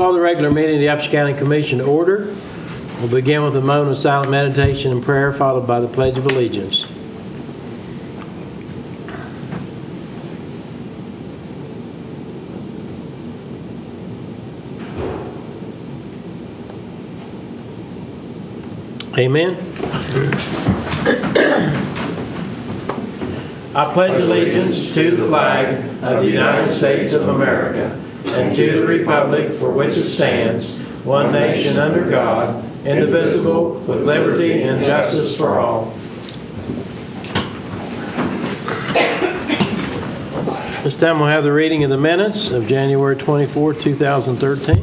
Call the regular meeting of the Upshur County Commission to order. We'll begin with a moment of silent meditation and prayer, followed by the Pledge of Allegiance. Amen. I pledge allegiance to the flag of the United States of America and to the republic for which it stands, one nation under God, indivisible, with liberty and justice for all. This time we'll have the reading of the minutes of January 24, 2013.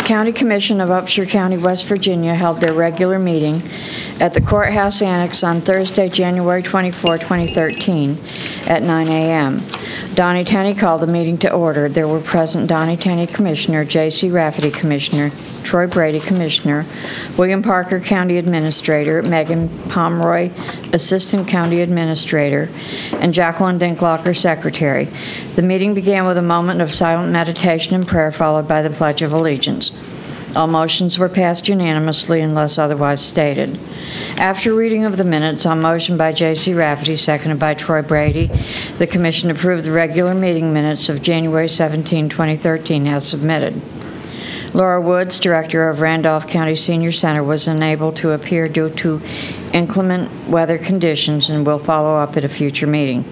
County Commission of Upshur County, West Virginia held their regular meeting at the Courthouse Annex on Thursday, January 24, 2013 at 9 a.m. Donnie Tenney called the meeting to order. There were present Donnie Tenney, Commissioner, J.C. Rafferty, Commissioner, Troy Brady, Commissioner, William Parker, County Administrator, Megan Pomeroy, Assistant County Administrator, and Jacqueline Dinklocker, Secretary. The meeting began with a moment of silent meditation and prayer, followed by the Pledge of Allegiance. All motions were passed unanimously unless otherwise stated. After reading of the minutes, on motion by J.C. Rafferty, seconded by Troy Brady, the Commission approved the regular meeting minutes of January 17, 2013 as submitted. Laura Woods, Director of Randolph County Senior Center, was unable to appear due to inclement weather conditions and will follow up at a future meeting.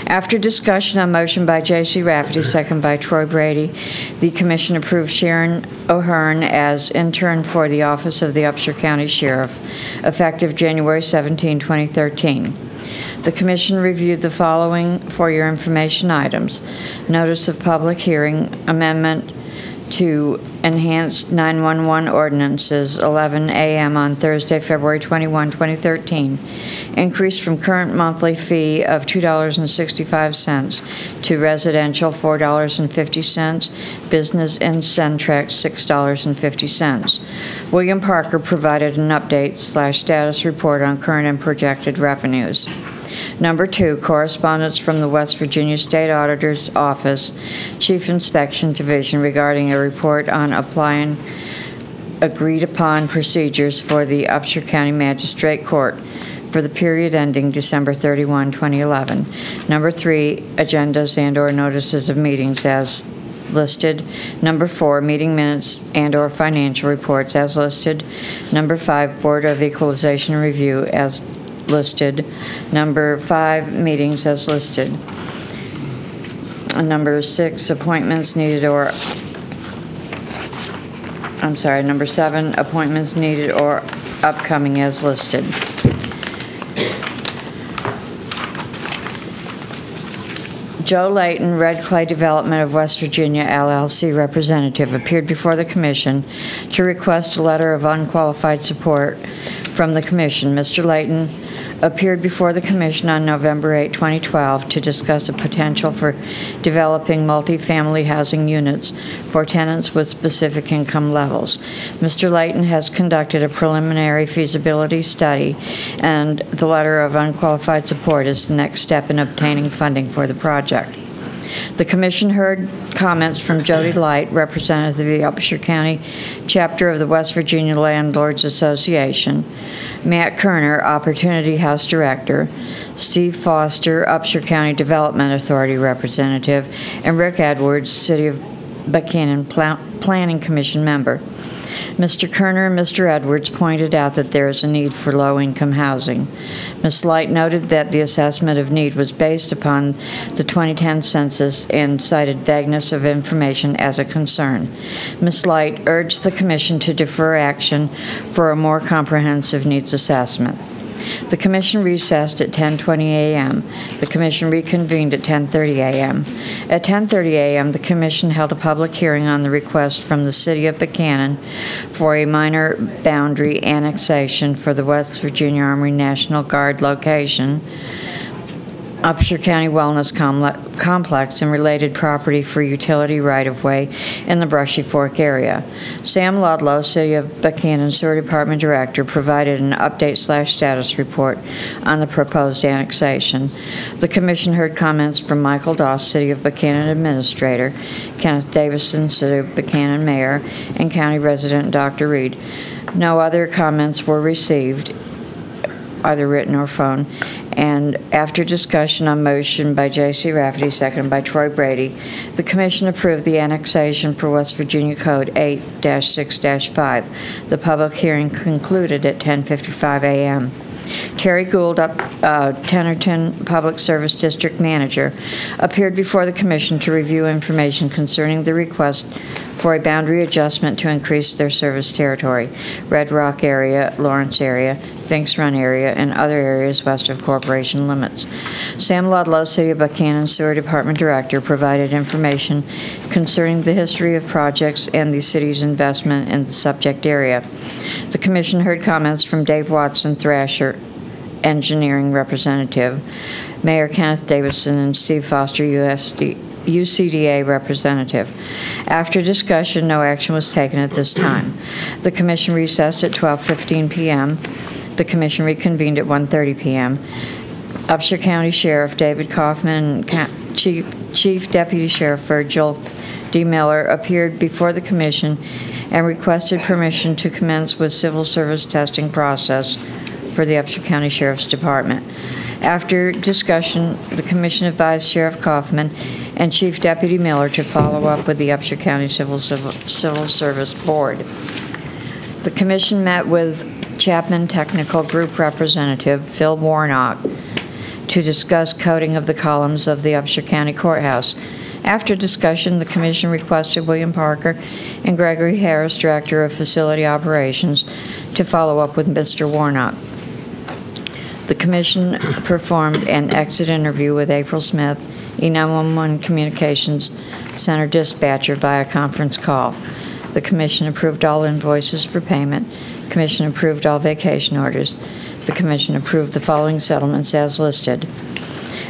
After discussion on motion by J.C. Rafferty, second by Troy Brady, the Commission approved Sharon O'Hearn as intern for the Office of the Upshur County Sheriff, effective January 17, 2013. The Commission reviewed the following for your information items: notice of public hearing, amendment to enhanced 911 ordinances, 11 a.m. on Thursday, February 21, 2013, increase from current monthly fee of $2.65 to residential $4.50, business in Centrex $6.50. William Parker provided an update/status report on current and projected revenues. Number 2, correspondence from the West Virginia State Auditor's Office, Chief Inspection Division, regarding a report on applying agreed-upon procedures for the Upshur County Magistrate Court for the period ending December 31, 2011. Number 3, agendas and/or notices of meetings as listed. Number 4, meeting minutes and/or financial reports as listed. Number 5, Board of Equalization and Review as listed. Number 5, meetings as listed. Number 6, appointments needed or number 7, appointments needed or upcoming as listed. Joe Layton, Red Clay Development of West Virginia, LLC representative, appeared before the Commission to request a letter of unqualified support from the Commission. Mr. Layton appeared before the Commission on November 8, 2012 to discuss a potential for developing multifamily housing units for tenants with specific income levels. Mr. Layton has conducted a preliminary feasibility study, and the letter of unqualified support is the next step in obtaining funding for the project. The Commission heard comments from Jody Light, representative of the Upshur County chapter of the West Virginia Landlords Association, Matt Kerner, Opportunity House Director, Steve Foster, Upshur County Development Authority Representative, and Rick Edwards, City of Buchanan Planning Commission member. Mr. Kerner and Mr. Edwards pointed out that there is a need for low-income housing. Ms. Light noted that the assessment of need was based upon the 2010 census and cited vagueness of information as a concern. Ms. Light urged the Commission to defer action for a more comprehensive needs assessment. The Commission recessed at 10:20 a.m. The Commission reconvened at 10:30 a.m. At 10:30 a.m., the Commission held a public hearing on the request from the City of Buchanan for a minor boundary annexation for the West Virginia Army National Guard location Upshur County Wellness Complex and related property for utility right-of-way in the Brushy Fork area. Sam Ludlow, City of Buchanan Sewer Department Director, provided an update/status report on the proposed annexation. The Commission heard comments from Michael Doss, City of Buchanan Administrator, Kenneth Davison, City of Buchanan Mayor, and County Resident Dr. Reed. No other comments were received, either written or phone, and after discussion on motion by J.C. Rafferty, seconded by Troy Brady, the Commission approved the annexation per West Virginia Code 8-6-5. The public hearing concluded at 10:55 a.m. Terry Gould, Tennerton Public Service District Manager, appeared before the Commission to review information concerning the request for a boundary adjustment to increase their service territory, Red Rock area, Lawrence area, Finks Run area, and other areas west of corporation limits. Sam Ludlow, City of Buchanan Sewer Department Director, provided information concerning the history of projects and the city's investment in the subject area. The Commission heard comments from Dave Watson Thrasher, Engineering Representative, Mayor Kenneth Davison, and Steve Foster, UCDA Representative. After discussion, no action was taken at this time. The Commission recessed at 12:15 p.m. The Commission reconvened at 1:30 p.m. Upshur County Sheriff David Kaufman and Chief Deputy Sheriff Virgil D. Miller appeared before the Commission and requested permission to commence with civil service testing process for the Upshur County Sheriff's Department. After discussion, the Commission advised Sheriff Kaufman and Chief Deputy Miller to follow up with the Upshur County Civil Service Board. The Commission met with Chapman Technical Group Representative Phil Warnock to discuss coating of the columns of the Upshur County Courthouse. After discussion, the Commission requested William Parker and Gregory Harris, Director of Facility Operations, to follow up with Mr. Warnock. The Commission performed an exit interview with April Smith, E911 Communications Center dispatcher, via conference call. The Commission approved all invoices for payment. The Commission approved all vacation orders. The Commission approved the following settlements as listed.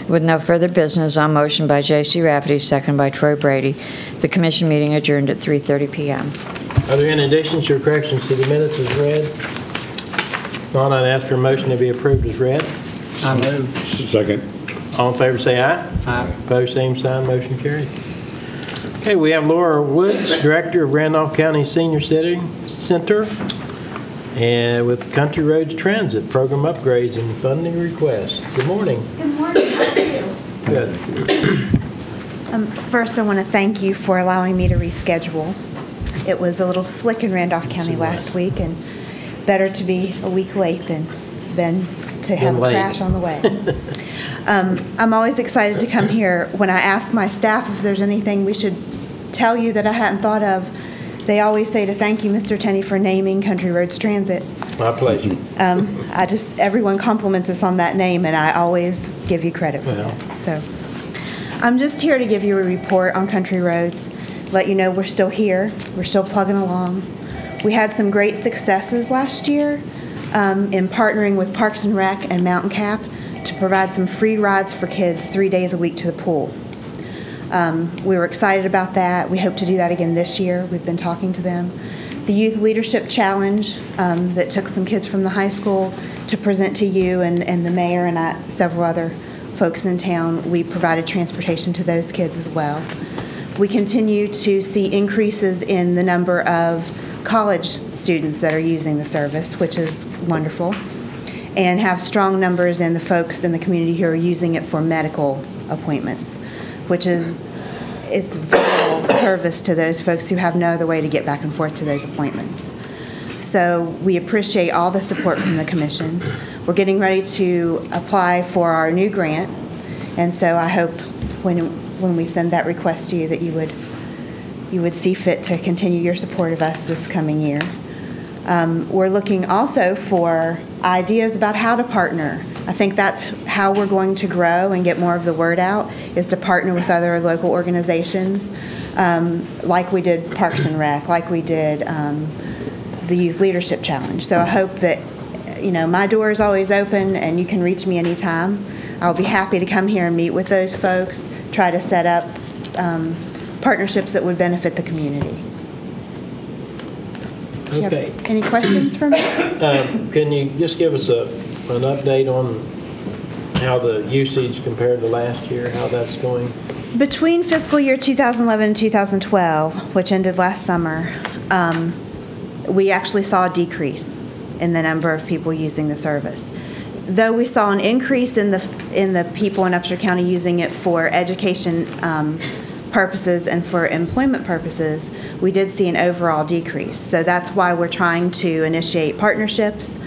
With no further business, on motion by J.C. Rafferty, second by Troy Brady, the Commission meeting adjourned at 3:30 p.m. Are there any additions or corrections to the minutes as read? Not, I'd ask for a motion to be approved as read. I move. Second. All in favor say aye. Aye. Opposed, same sign, motion carried. Okay, we have Laura Woods, Director of Randolph County Senior Center, and with Country Roads Transit Program upgrades and funding requests. Good morning. Good morning. How are you? Good. First, I want to thank you for allowing me to reschedule. It was a little slick in Randolph County last week, and better to be a week late than to have a crash on the way. I'm always excited to come here. When I ask my staff if there's anything we should tell you that I hadn't thought of, they always say to thank you, Mr. Tenney, for naming Country Roads Transit. My pleasure. Everyone compliments us on that name, and I always give you credit for that. So I'm just here to give you a report on Country Roads, let you know we're still here, we're still plugging along. We had some great successes last year in partnering with Parks and Rec and Mountain Cap to provide some free rides for kids 3 days a week to the pool. We were excited about that. We hope to do that again this year. We've been talking to them. The Youth Leadership Challenge that took some kids from the high school to present to you and the mayor and several other folks in town, we provided transportation to those kids as well. We continue to see increases in the number of college students that are using the service, which is wonderful, and have strong numbers in the folks in the community who are using it for medical appointments, which is it's vital service to those folks who have no other way to get back and forth to those appointments. So we appreciate all the support from the Commission. We're getting ready to apply for our new grant, and so I hope when we send that request to you that you would see fit to continue your support of us this coming year. We're looking also for ideas about how to partner. I think that's how we're going to grow and get more of the word out, is to partner with other local organizations, like we did Parks and Rec, like we did the Youth Leadership Challenge. So I hope that, my door is always open and you can reach me anytime. I'll be happy to come here and meet with those folks, try to set up partnerships that would benefit the community. Do you Okay. have any questions for me? Can you just give us an update on how the usage compared to last year, how that's going? Between fiscal year 2011 and 2012, which ended last summer, we actually saw a decrease in the number of people using the service. Though we saw an increase in the people in Upshur County using it for education purposes and for employment purposes, we did see an overall decrease. So that's why we're trying to initiate partnerships.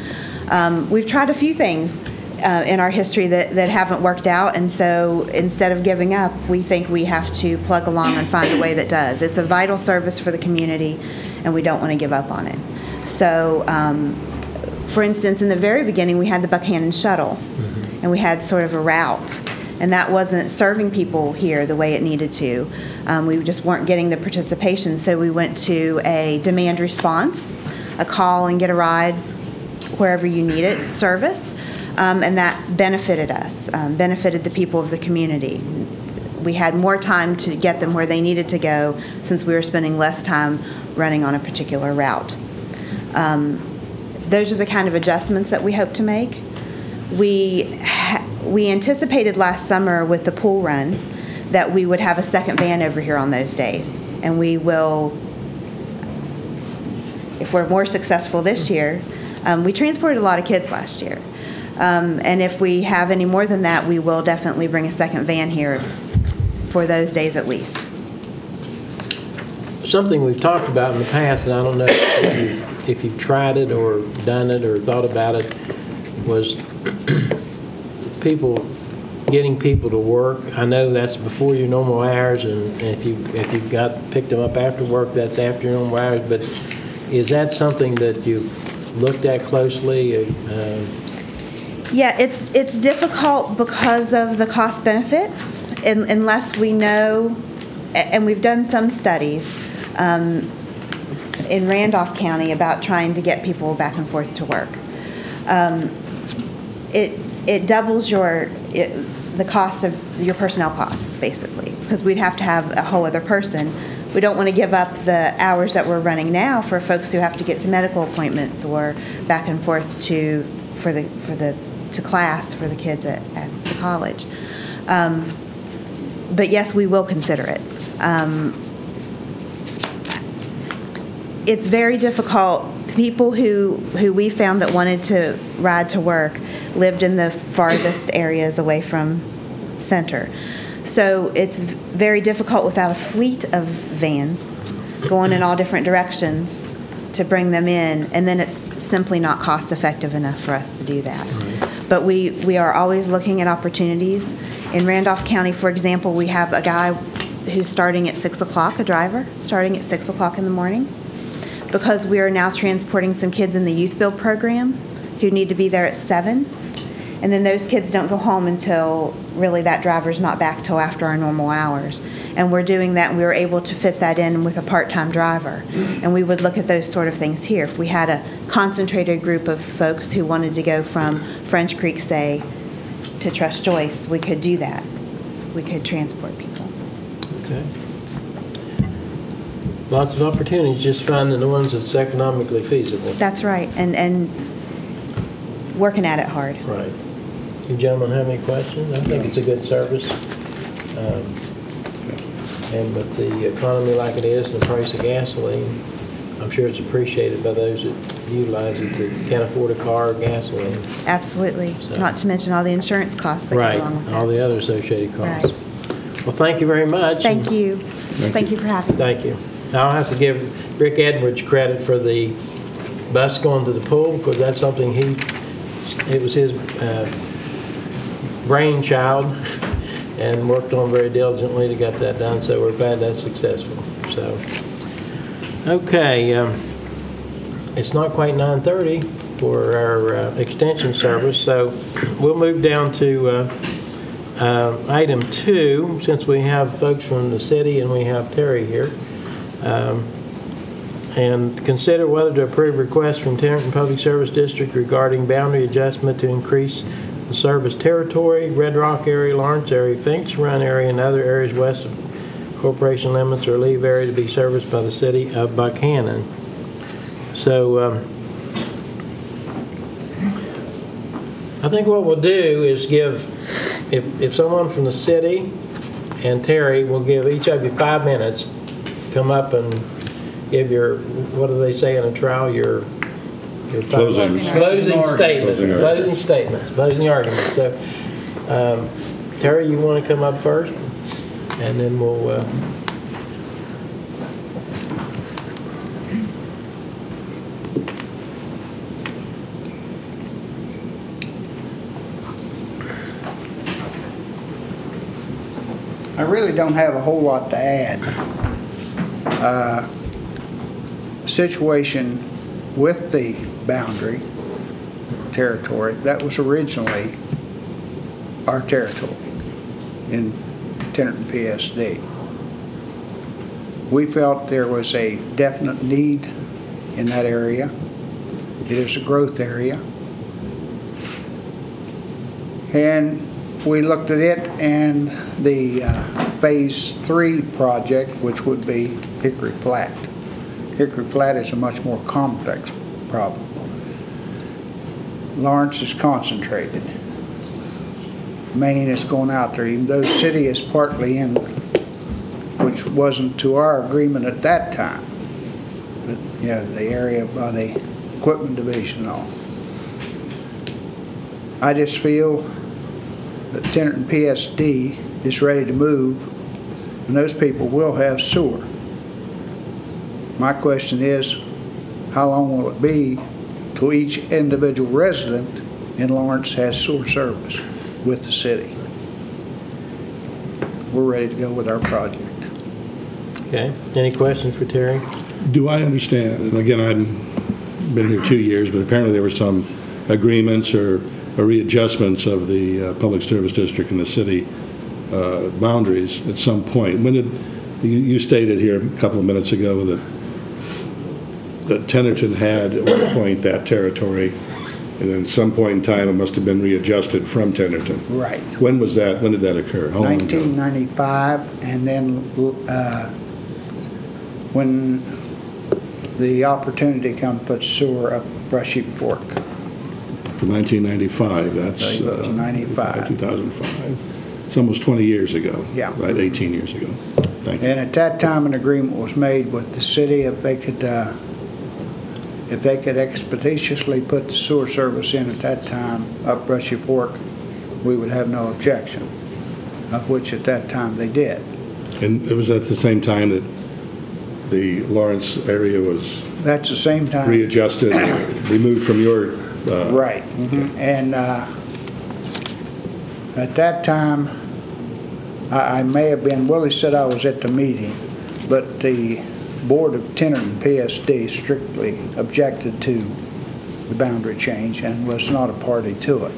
We've tried a few things in our history that haven't worked out, and so instead of giving up, we think we have to plug along and find a way that does. It's a vital service for the community, and we don't want to give up on it. So, for instance, in the very beginning, we had the Buchanan Shuttle, and we had sort of a route, and that wasn't serving people here the way it needed to. We just weren't getting the participation, so we went to a demand response, a call and get a ride wherever you need it service. And that benefited us, benefited the people of the community. We had more time to get them where they needed to go since we were spending less time running on a particular route. Those are the kind of adjustments that we hope to make. We anticipated last summer with the pool run that we would have a second van over here on those days. And we will, if we're more successful this year, we transported a lot of kids last year. And if we have any more than that, we will definitely bring a second van here for those days at least. Something we've talked about in the past, and I don't know if you've tried it or done it or thought about it, was getting people to work. I know that's before your normal hours, and if you picked them up after work, that's after your normal hours. But is that something that you've looked at closely? Yeah, it's difficult because of the cost benefit, unless we know, and we've done some studies in Randolph County about trying to get people back and forth to work. It doubles the cost of your personnel costs, basically, because we'd have to have a whole other person. We don't want to give up the hours that we're running now for folks who have to get to medical appointments or back and forth to class for the kids at the college. But yes, we will consider it. It's very difficult. People who we found that wanted to ride to work lived in the farthest areas away from center. So it's very difficult without a fleet of vans going in all different directions to bring them in, and then it's simply not cost effective enough for us to do that. Right. But we are always looking at opportunities. In Randolph County, for example, we have a guy who's starting at 6 o'clock, a driver, starting at 6 o'clock in the morning, because we are now transporting some kids in the Youth Build program who need to be there at 7. And then those kids don't go home until really that driver's not back till after our normal hours. And we're doing that, and we were able to fit that in with a part-time driver. And we would look at those sort of things here. If we had a concentrated group of folks who wanted to go from French Creek, say, to Trust Joyce, we could do that. We could transport people. Okay. Lots of opportunities, just finding the ones that's economically feasible. That's right, and working at it hard. Right. You gentlemen have any questions? I think it's a good service. And with the economy like it is and the price of gasoline, I'm sure it's appreciated by those that utilize it that can't afford a car or gasoline. Absolutely. So. Not to mention all the insurance costs that go along with it. Right, all the other associated costs. Right. Well, thank you very much. Thank you. Thank you for having me. Thank you. I'll have to give Rick Edwards credit for the bus going to the pool, because that's something it was his brainchild, and worked on very diligently to get that done, so we're glad that's successful. So, okay, it's not quite 9:30 for our extension service, so we'll move down to item 2, since we have folks from the city and we have Terry here. And consider whether to approve request from Tennyson Public Service District regarding boundary adjustment to increase the service territory, Red Rock area, Lawrence area, Finks Run area, and other areas west of corporation limits or leave area to be serviced by the city of Buchanan. So I think what we'll do is give, if someone from the city and Terry will give each of you 5 minutes, come up and give your, what do they say in a trial, your closing argument. So Terry, you want to come up first, and then we'll I really don't have a whole lot to add. Situation with the boundary territory, that was originally our territory in Tenderton PSD. We felt there was a definite need in that area. It is a growth area. And we looked at it, and the Phase 3 project, which would be Hickory Flat. Hickory Flat is a much more complex problem. Lawrence is concentrated. Maine is going out there, even though the city is partly in, which wasn't to our agreement at that time. But, you know, the area by the equipment division and all. I just feel that Tenderton PSD is ready to move, and those people will have sewer. My question is, how long will it be till each individual resident in Lawrence has sewer service with the city? We're ready to go with our project. okay. Any questions for Terry? Do I understand, and again, I've been here 2 years, but apparently there were some agreements or readjustments of the public service district and the city boundaries at some point. When did you stated here a couple of minutes ago that Tenderton had at one point that territory, and then at some point in time it must have been readjusted from Tenderton. Right. When was that? When did that occur? How long ago? 1995, and then when the opportunity come to put sewer up Brushy Fork. 1995. That's 95. 2005. It's almost 20 years ago. Yeah. Right, 18 years ago. Thank you. And at that time, an agreement was made with the city if they could expeditiously put the sewer service in at that time up Brushy Fork, we would have no objection, of which at that time they did. And it was at the same time that the Lawrence area was That's the same time. readjusted, removed from your... Right. Mm-hmm. And at that time, I may have been, Willie said I was at the meeting, but the Board of Tenderton PSD strictly objected to the boundary change and was not a party to it.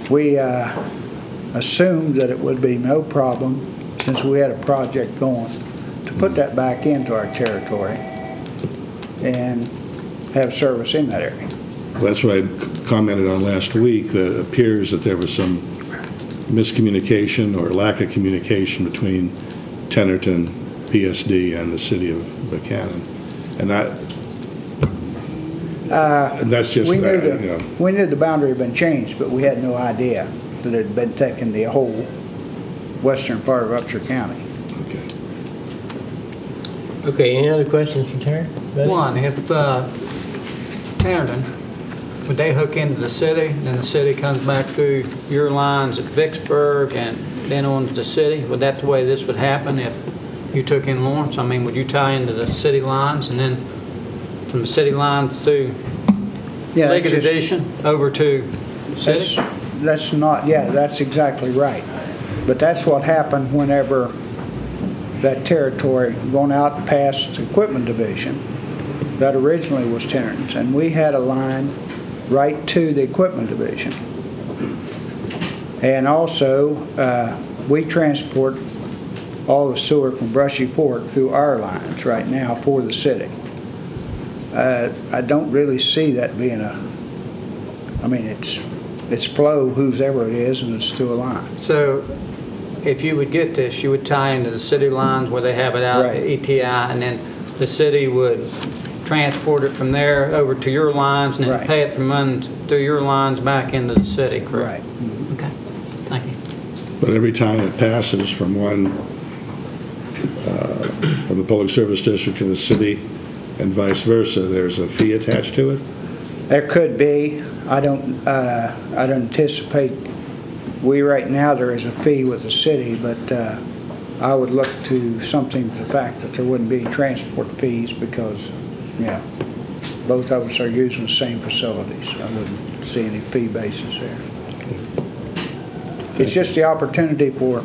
We assumed that it would be no problem, since we had a project going, to put that back into our territory and have service in that area. Well, that's what I commented on last week, that it appears that there was some miscommunication or lack of communication between Tenderton PSD and the city of Buchanan. And that's just... We knew the boundary had been changed, but we had no idea that it had been taken the whole western part of Upshur County. Okay. Okay, any other questions for Terry? Buddy? One, if Tenderton, would they hook into the city, then the city comes back through your lines at Vicksburg and then on to the city? Would that the way this would happen if you took in Lawrence? I mean, would you tie into the city lines and then from the city lines to Leggett Edition over to city? That's not, yeah, that's exactly right. But that's what happened whenever that territory going out past the equipment division, that originally was Tenderton's, and we had a line right to the equipment division. And also, we transport all the sewer from Brushy Fork through our lines right now for the city. I don't really see that being I mean, it's it's flow, whoever it is, and it's through a line. So if you would get this, you would tie into the city lines where they have it out at Right. ETI, and then the city would transport it from there over to your lines and then Right. pay it through your lines back into the city, correct? Right. Okay, thank you. But every time it passes from from the Public Service District to the city and vice versa, there's a fee attached to it? There could be. I don't anticipate, right now there is a fee with the city, but I would look to something to the fact that there wouldn't be transport fees because, yeah, both of us are using the same facilities. I wouldn't see any fee basis there. It's just the opportunity for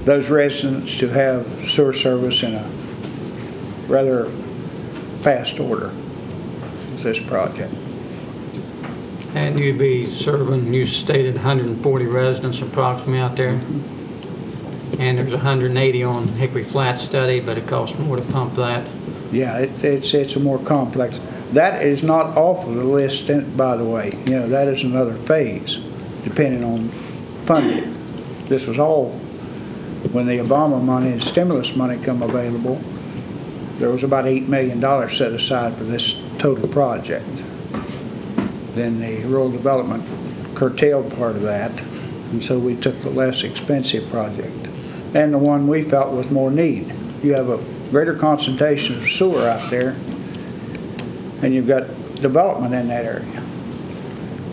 those residents to have sewer service in a rather fast order with this project. And you'd be serving, you stated 140 residents approximately out there? And there's 180 on Hickory Flat study, but it costs more to pump that. Yeah, it's a more complex. That is not off of the list, by the way. You know, that is another phase, depending on funding. This was all, when the Obama money and stimulus money come available, there was about $8 million set aside for this total project. Then the rural development curtailed part of that, and so we took the less expensive project and the one we felt was more need. You have a greater concentration of sewer out there, and you've got development in that area.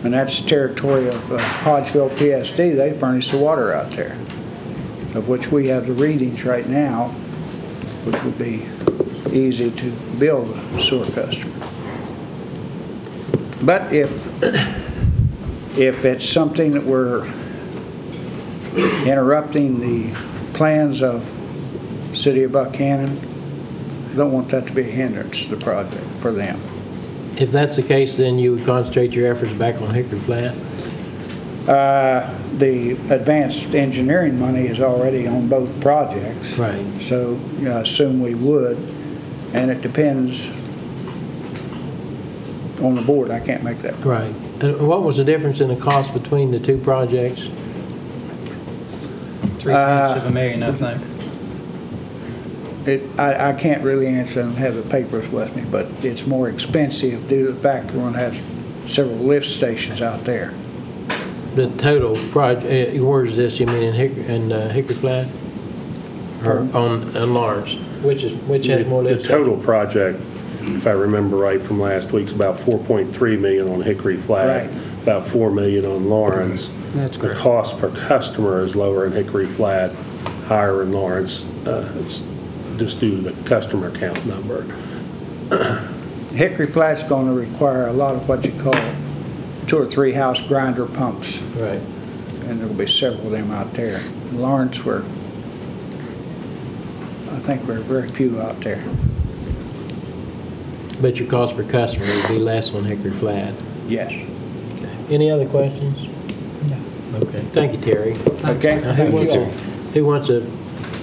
And that's territory of Hodgeville PSD. They furnish the water out there, of which we have the readings right now, which would be easy to build a sewer customer. But if it's something that we're interrupting the plans of City of Buchanan, I don't want that to be a hindrance to the project for them. If that's the case, then you would concentrate your efforts back on Hickory Flat? The advanced engineering money is already on both projects. Right. So I assume we would, and it depends on the board. I can't make that. Right. And what was the difference in the cost between the two projects? $750,000, I think. I can't really answer. I don't have the papers with me, but it's more expensive due to the fact we're going to have several lift stations out there. The total project, where is this, you mean in Hickory Flat? Or on Lawrence? Which has more lift The total project, if I remember right from last week's, about $4.3 million on Hickory Flat, Right. about $4 million on Lawrence. That's The correct. cost per customer is lower in Hickory Flat, higher in Lawrence. It's just due to the customer count number. Hickory Flat's going to require a lot of what you call 2 or 3 house grinder pumps, Right. and there'll be several of them out there. In Lawrence, I think we're very few out there. But your cost per customer would be less on Hickory Flat. Yes. Any other questions? No. Okay. Thank you, Terry. Okay. Now, Thank you all. who wants to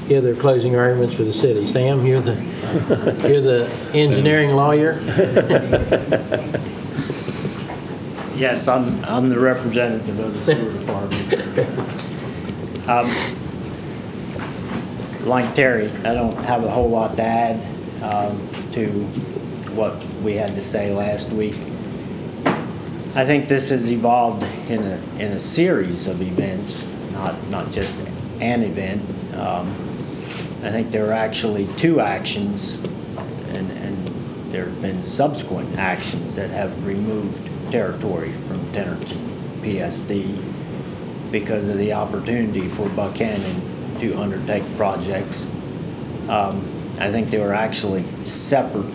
give their closing arguments for the city? Sam, you're the engineering lawyer. Yes, I'm the representative of the sewer department. Like Terry, I don't have a whole lot to add to what we had to say last week. I think this has evolved in a series of events, not just an event. I think there are actually 2 actions, and there have been subsequent actions that have removed territory from Tennerton PSD because of the opportunity for Buchanan to undertake projects. I think there were actually separate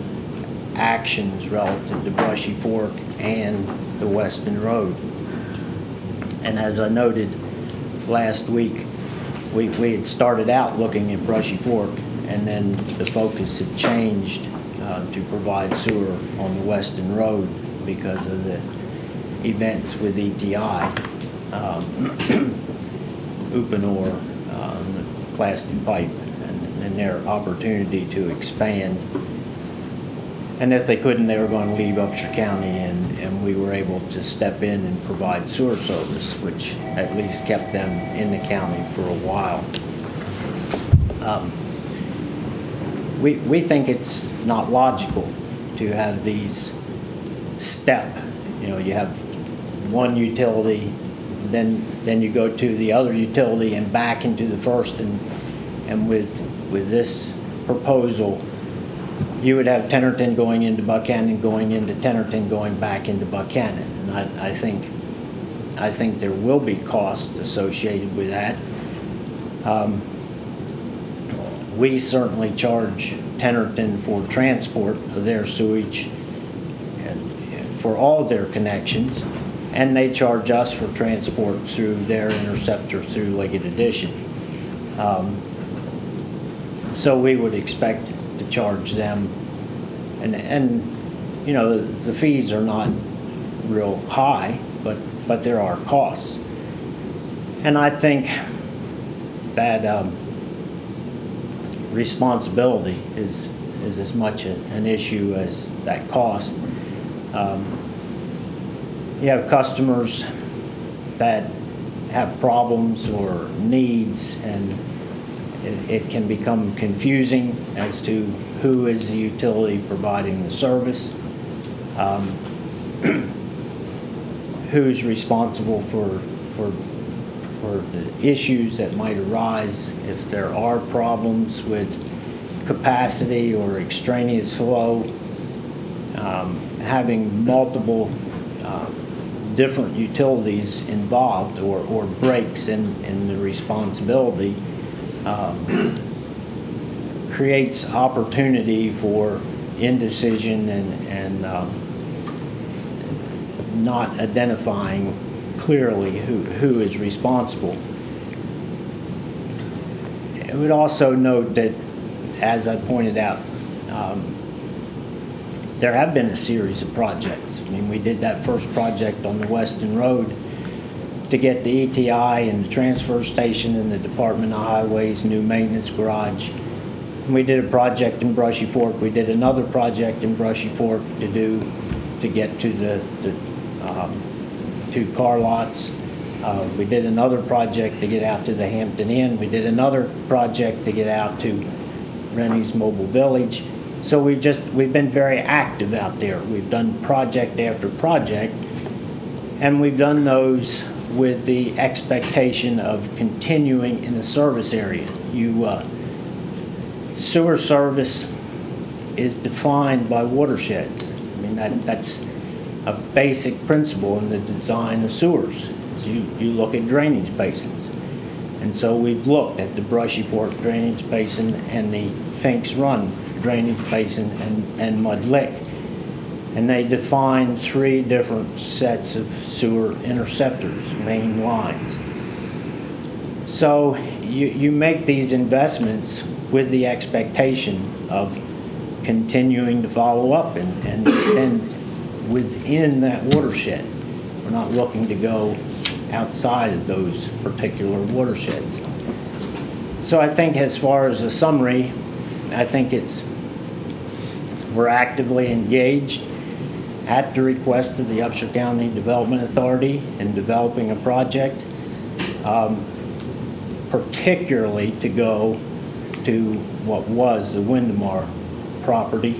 actions relative to Brushy Fork and the Weston Road. And as I noted last week, we had started out looking at Brushy Fork, and then the focus had changed to provide sewer on the Weston Road because of the events with ETI, Upanor, the plastic pipe, and their opportunity to expand. And if they couldn't, they were going to leave Upshur County, and we were able to step in and provide sewer service, which at least kept them in the county for a while. We think it's not logical to have these step. You know, you have one utility, then you go to the other utility and back into the first, and with this proposal, you would have Tennerton going into Buchanan, going into Tennerton, going back into Buchanan. And I think there will be costs associated with that. We certainly charge Tennerton for transport of their sewage and for all their connections, and they charge us for transport through their interceptor through Liggett Addition. So we would expect to charge them, and you know, the fees are not real high, but there are costs. And I think that responsibility is as much an issue as that cost. You have customers that have problems or needs, and it can become confusing as to who is the utility providing the service, who's responsible for the issues that might arise if there are problems with capacity or extraneous flow. Having multiple different utilities involved or breaks in the responsibility creates opportunity for indecision and not identifying clearly who is responsible. I would also note that, as I pointed out, there have been a series of projects. I mean, we did that first project on the Weston Road to get the ETI and the transfer station and the Department of Highways new maintenance garage. And we did a project in Brushy Fork. We did another project in Brushy Fork to get to the two car lots. We did another project to get out to the Hampton Inn. We did another project to get out to Rennie's Mobile Village. So we've been very active out there. We've done project after project, and we've done those with the expectation of continuing in the service area. Sewer service is defined by watersheds. I mean, that's a basic principle in the design of sewers. You look at drainage basins. And so we've looked at the Brushy Fork drainage basin and the Finks Run drainage basin and Mud Lick. And they define 3 different sets of sewer interceptors, main lines. So you make these investments with the expectation of continuing to follow up and extend within that watershed. We're not looking to go outside of those particular watersheds. So I think, as far as a summary, I think we're actively engaged at the request of the Upshur County Development Authority in developing a project, particularly to go to what was the Windemar property.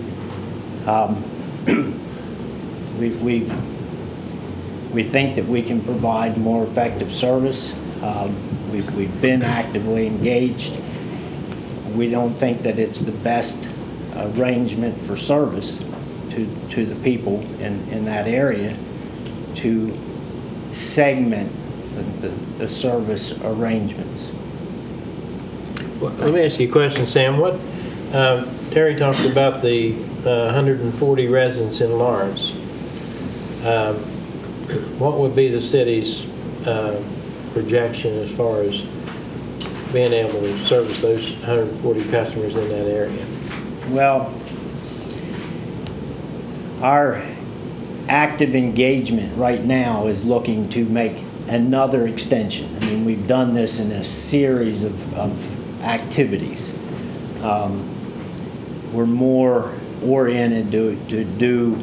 We think that we can provide more effective service. We've been actively engaged. We don't think that it's the best arrangement for service to the people in that area to segment the service arrangements. Well, let me ask you a question, Sam. What Terry talked about the 140 residents in Lawrence. What would be the city's projection as far as being able to service those 140 customers in that area? Well, our active engagement right now is looking to make another extension. I mean, we've done this in a series of activities. We're more oriented to do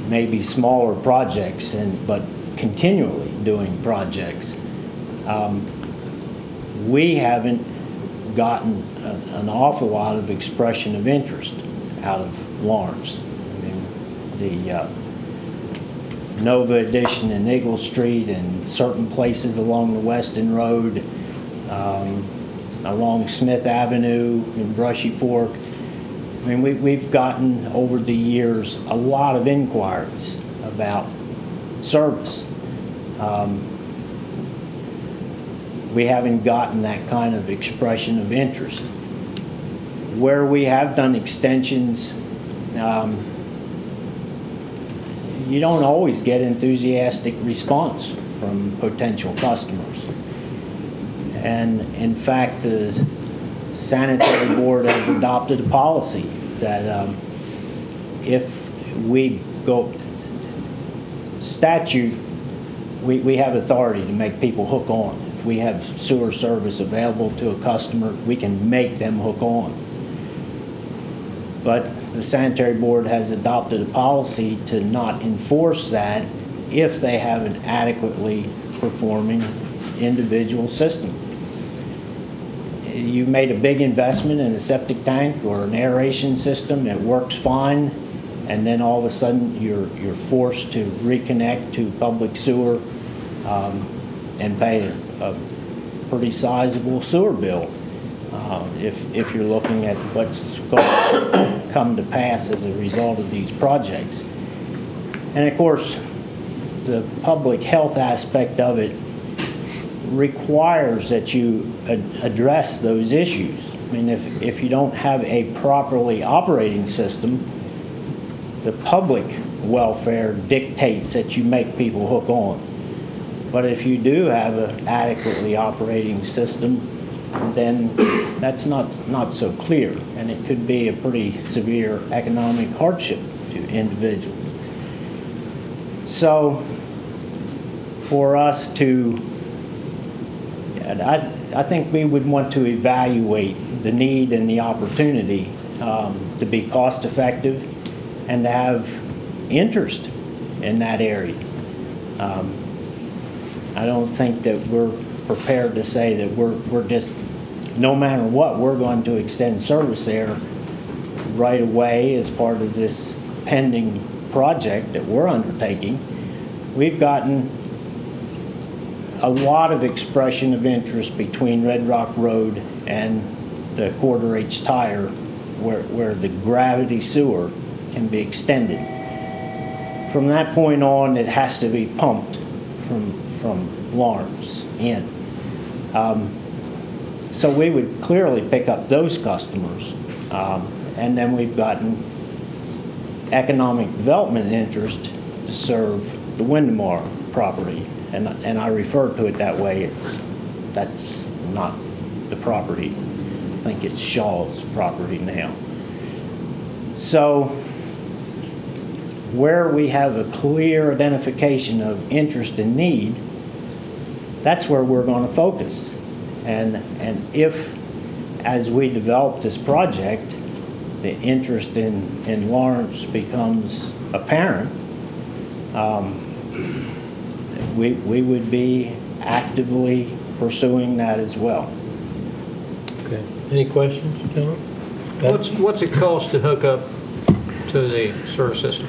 maybe smaller projects, but continually doing projects. We haven't gotten an awful lot of expression of interest out of Lawrence. I mean, the Nova Edition in Eagle Street and certain places along the Weston Road, along Smith Avenue in Brushy Fork. I mean, we've gotten over the years a lot of inquiries about service. We haven't gotten that kind of expression of interest. Where we have done extensions, you don't always get enthusiastic response from potential customers. And in fact, the sanitary board has adopted a policy that if we go statute, we have authority to make people hook on. If we have sewer service available to a customer, we can make them hook on. But the sanitary board has adopted a policy to not enforce that if they have an adequately performing individual system. You made a big investment in a septic tank or an aeration system, it works fine, and then all of a sudden you're forced to reconnect to public sewer and pay a pretty sizable sewer bill if you're looking at what's going to come to pass as a result of these projects. And of course, the public health aspect of it requires that you address those issues. I mean, if you don't have a properly operating system, the public welfare dictates that you make people hook on. But if you do have an adequately operating system, then that's not so clear, and it could be a pretty severe economic hardship to individuals. So for us to, I think we would want to evaluate the need and the opportunity to be cost effective and to have interest in that area. I don't think that we're prepared to say that we're just, no matter what, we're going to extend service there right away as part of this pending project that we're undertaking. We've gotten a lot of expression of interest between Red Rock Road and the Quarter H Tire where the gravity sewer can be extended. From that point on, it has to be pumped from Lawrence in. So we would clearly pick up those customers. And then we've gotten economic development interest to serve the Windemar property. And I refer to it that way. That's not the property. I think it's Shaw's property now. So where we have a clear identification of interest and need, that's where we're going to focus. And if, as we develop this project, the interest in Lawrence becomes apparent, we would be actively pursuing that as well. Okay. Any questions, gentlemen? What's it cost to hook up to the sewer system?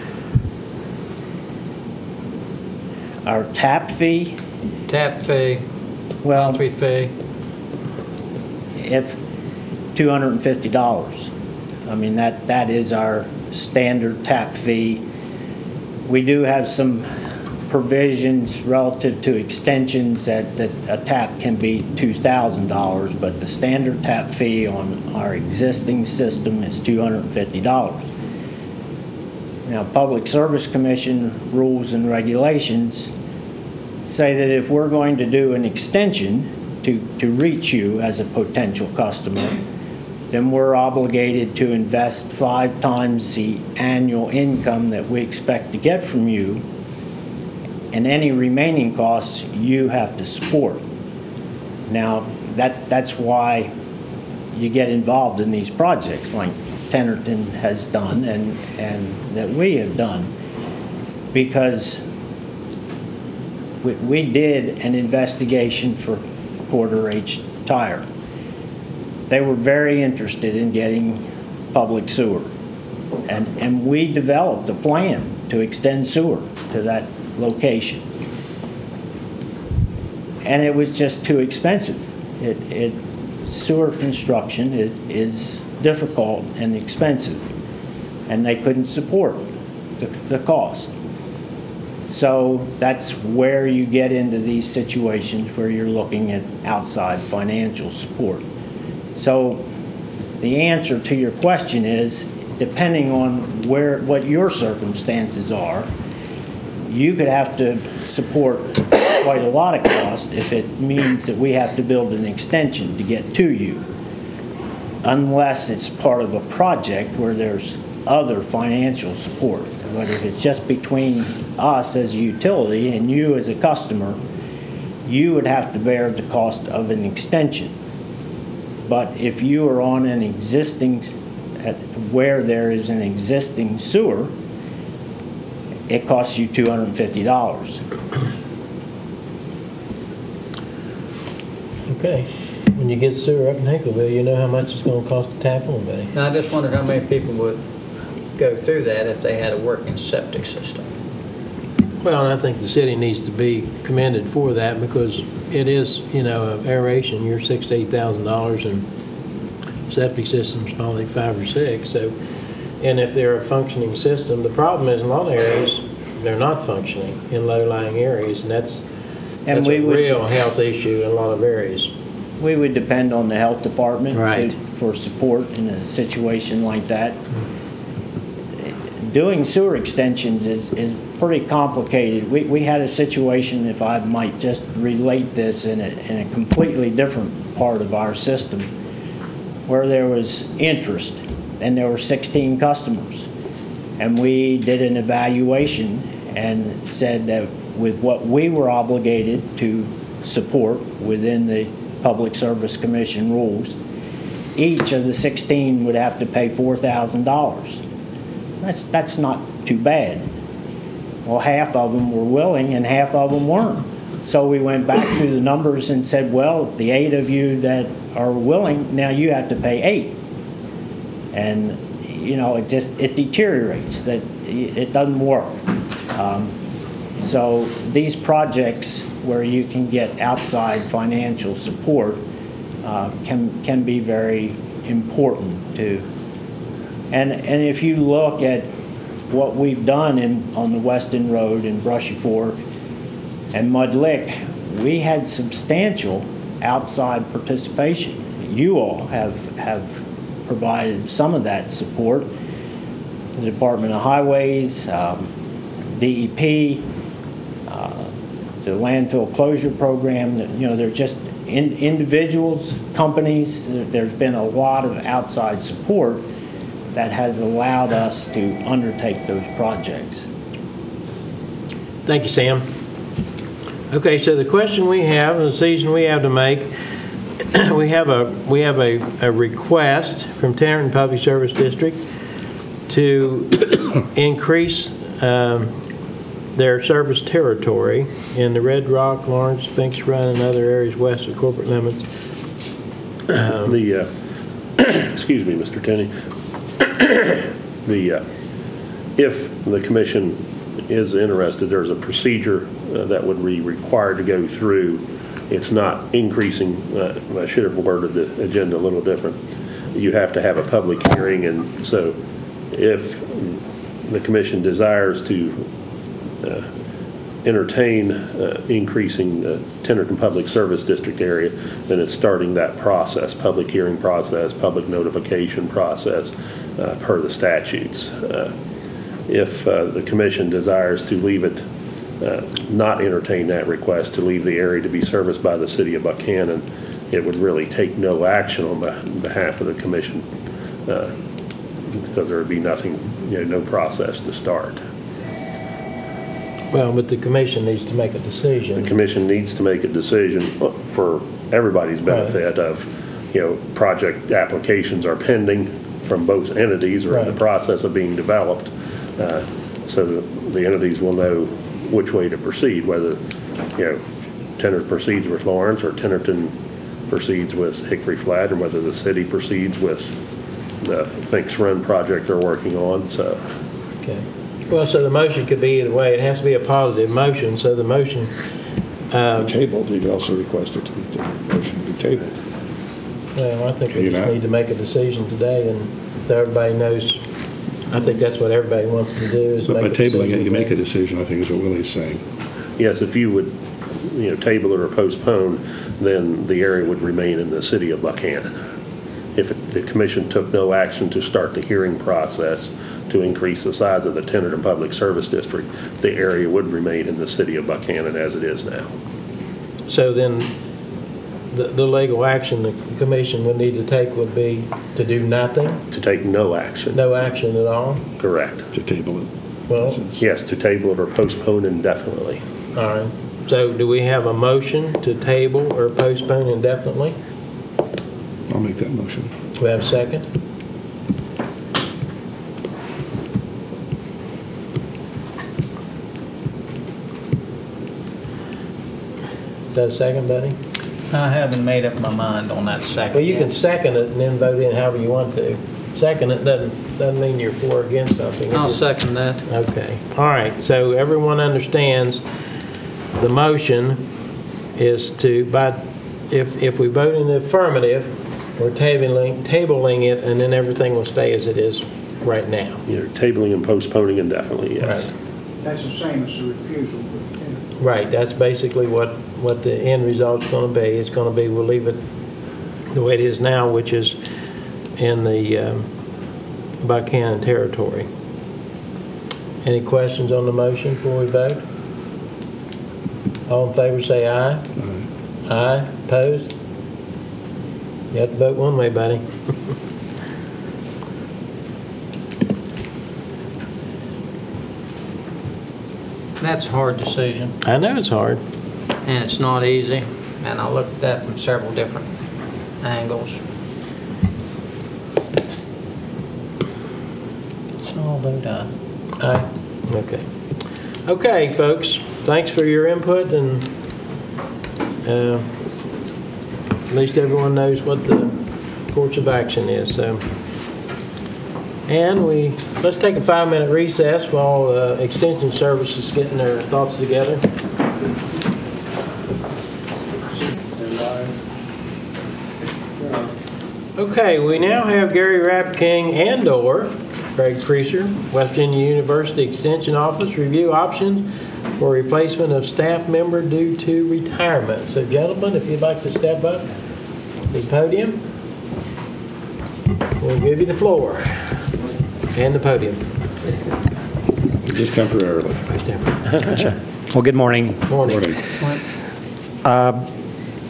Our tap fee, Tap fee, well, monthly fee? if $250. I mean, that is our standard tap fee. We do have some provisions relative to extensions that a tap can be $2,000, but the standard tap fee on our existing system is $250. Now, Public Service Commission rules and regulations say that if we're going to do an extension to reach you as a potential customer, then we're obligated to invest 5 times the annual income that we expect to get from you, and any remaining costs you have to support. Now, that's why you get involved in these projects like Tenerton has done and that we have done, because we did an investigation for Porter H. Tire. They were very interested in getting public sewer, and we developed a plan to extend sewer to that location. And it was just too expensive. Sewer construction is difficult and expensive, and they couldn't support the cost. So that's where you get into these situations where you're looking at outside financial support. So the answer to your question is, depending on what your circumstances are, you could have to support quite a lot of cost if it means that we have to build an extension to get to you, unless it's part of a project where there's other financial support. Whether it's just between us as a utility and you as a customer, you would have to bear the cost of an extension. But if you are on an existing, where there is an existing sewer, it costs you $250. Okay. When you get sewer up in Hinkville, you know how much it's going to cost to tap on, buddy. Now, I just wondered how many people would go through that if they had a working septic system. Well, and I think the city needs to be commended for that, because it is, you know, aeration. You're $6,000 to $8,000, and septic system's probably 5 or 6. So, and if they're a functioning system, the problem is in a lot of areas they're not functioning in low-lying areas, and that's a real health issue in a lot of areas. We would depend on the health department Right. for support in a situation like that. Doing sewer extensions is pretty complicated. We had a situation, if I might just relate this, in a completely different part of our system, where there was interest and there were 16 customers. And we did an evaluation and said that with what we were obligated to support within the Public Service Commission rules, each of the 16 would have to pay $4,000. That's not too bad. Well, half of them were willing and half of them weren't. So we went back through the numbers and said, well, the 8 of you that are willing, now you have to pay 8. And, you know, it deteriorates, that it doesn't work. So these projects where you can get outside financial support can be very important too. And if you look at what we've done on the Weston Road in Brushy Fork and Mud Lick, we had substantial outside participation. You all have provided some of that support. The Department of Highways, DEP, the landfill closure program. You know, they're just individuals, companies. There's been a lot of outside support that has allowed us to undertake those projects. Thank you, Sam. Okay, so the question we have, and the decision we have to make, we have a request from Tenerton Public Service District to increase their service territory in the Red Rock, Lawrence, Finks Run, and other areas west of corporate limits. Excuse me, Mr. Tenney. If the commission is interested, there's a procedure that would be required to go through. It's not increasing. I should have worded the agenda a little different. You have to have a public hearing, and so if the commission desires to entertain increasing the Tenerton Public Service District area, then it's starting that process, public hearing process, public notification process per the statutes. If the commission desires to leave it, not entertain that request to leave the area to be serviced by the city of Buchanan, it would really take no action on behalf of the commission because there would be nothing, no process to start. Well, but the commission needs to make a decision. The commission needs to make a decision for everybody's benefit of, project applications are pending from both entities or in the process of being developed, so the entities will know which way to proceed, whether, Tenor proceeds with Lawrence or Tenerton proceeds with Hickory Flat, or whether the city proceeds with the Finks Run project they're working on, so. Okay. Well, so the motion could be either way. It has to be a positive motion, so the motion... Tabled, you could also request it to be motion to be tabled. Well, I think we just need to make a decision today, and so everybody knows. I think that's what everybody wants to do. Is But by tabling it, you today. make a decision, I think is what Willie's saying. Yes, if you would, table it or postpone, then the area would remain in the city of Buchanan. If the commission took no action to start the hearing process to increase the size of the Tenerton Public Service District, the area would remain in the city of Buchanan as it is now. So then, the legal action the commission would need to take would be to do nothing? To take no action. No action at all? Correct. To table it. Well, Yes, to table it or postpone indefinitely. all right. So do we have a motion to table or postpone indefinitely? I'll make that motion. Do we have a second? Is that a second, buddy? I haven't made up my mind on that second Well, you yet. can second it and then vote in however you want to. Second it doesn't mean you're for or against something. I'll second that. Okay. All right. So everyone understands the motion is to, if we vote in the affirmative, we're tabling it, and then everything will stay as it is right now. You're tabling and postponing indefinitely, yes. Right. That's the same as the refusal. Right. That's basically what the end result's going to be. It's going to be, we'll leave it the way it is now, which is in the Buchanan territory. Any questions on the motion before we vote? All in favor say aye. Aye. Aye. Opposed? You have to vote one way, buddy. That's a hard decision, I know it's hard. and it's not easy, and I looked at that from several different angles. So I'll vote aye. Aye. Okay. Okay, folks. Thanks for your input, and at least everyone knows what the course of action is. So, and let's take a 5-minute recess while Extension Service is getting their thoughts together. Okay, we now have Gary Rapking and/or Craig Creaser, West Virginia University Extension Office, review options for replacement of staff member due to retirement. So gentlemen, if you'd like to step up to the podium, we'll give you the floor and the podium. Just temporarily. Well, good morning. Morning.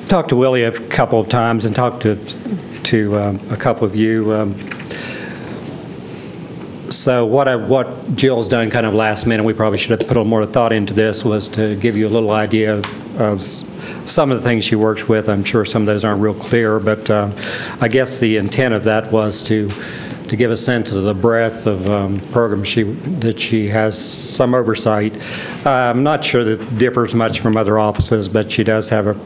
Talked to Willie a couple of times and talked to a couple of you. So what Jill's done kind of last minute, we probably should have put a little more thought into this, was to give you a little idea of some of the things she works with. I'm sure some of those aren't real clear, but I guess the intent of that was to give a sense of the breadth of programs that she has some oversight. I'm not sure that it differs much from other offices, but she does have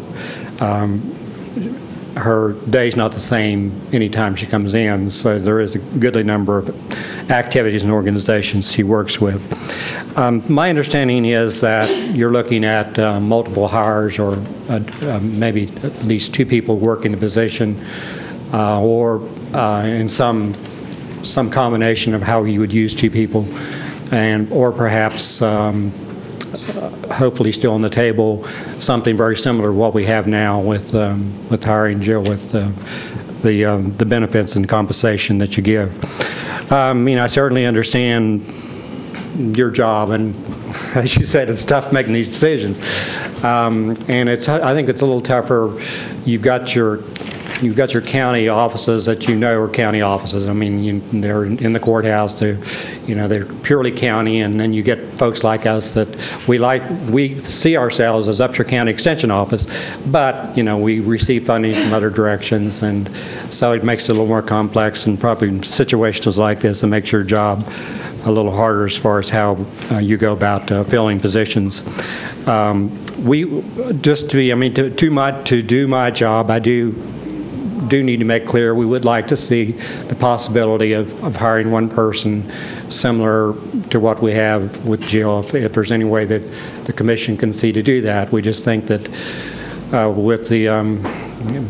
her day's not the same anytime she comes in, so there is a goodly number of activities and organizations she works with. My understanding is that you're looking at multiple hires, or maybe at least 2 people working the position, or in some combination of how you would use 2 people, or perhaps hopefully still on the table, something very similar to what we have now with hiring Jill, with the benefits and compensation that you give. I certainly understand your job, and as you said, it's tough making these decisions. And I think it's a little tougher. You've got your you've got your county offices that you know are county offices. I mean, they're in the courthouse. They're purely county, and then you get folks like us that we see ourselves as Upshur County Extension Office, but we receive funding from other directions, and so it makes it a little more complex, and probably in situations like this, it makes your job a little harder as far as how you go about filling positions. To do my job, I do need to make clear we would like to see the possibility of hiring one person similar to what we have with Jill, if there's any way that the commission can see to do that. We just think that with the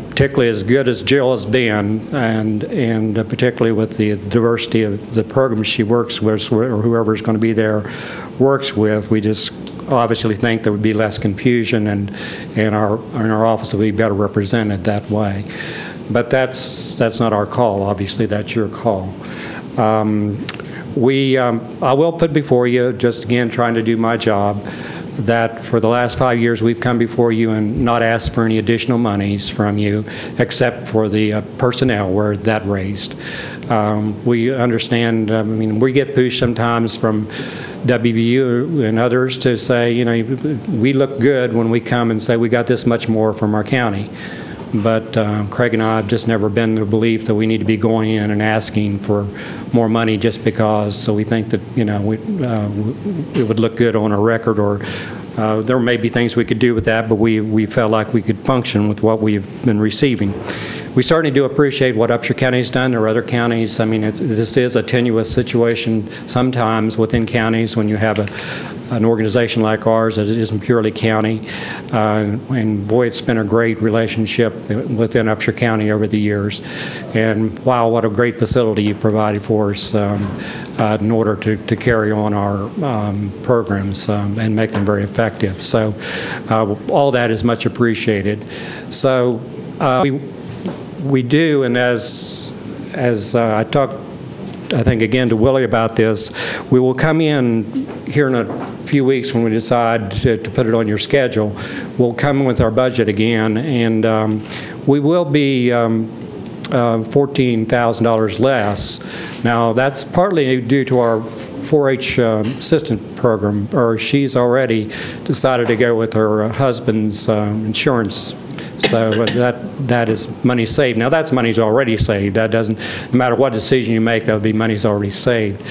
particularly as good as Jill has been, and particularly with the diversity of the programs she works with, or whoever's going to be there works with, we just obviously think there would be less confusion, and our office will be better represented that way. But that's not our call. Obviously, that's your call. I will put before you, just again trying to do my job, that for the last 5 years we've come before you and not asked for any additional monies from you except for the personnel where that raised. We understand, we get pushed sometimes from WVU and others to say, we look good when we come and say we got this much more from our county. But Craig and I have just never been the belief that we need to be going in and asking for more money just because. So we think that it would look good on a record, or there may be things we could do with that, but we felt like we could function with what we've been receiving. We certainly do appreciate what Upshur County has done. There are other counties. This is a tenuous situation sometimes within counties when you have an organization like ours that isn't purely county. And boy, it's been a great relationship within Upshur County over the years. And wow, what a great facility you provided for us in order to carry on our programs and make them very effective. So all that is much appreciated. So we do, and as I talked, I think, again to Willie about this, we will come in here in a few weeks when we decide to put it on your schedule. We'll come in with our budget again, and we will be $14,000 less. Now, that's partly due to our 4-H assistant program, or she's already decided to go with her husband's insurance. So that is money saved. Now, that's money's already saved. That doesn't, no matter what decision you make, that would be money's already saved.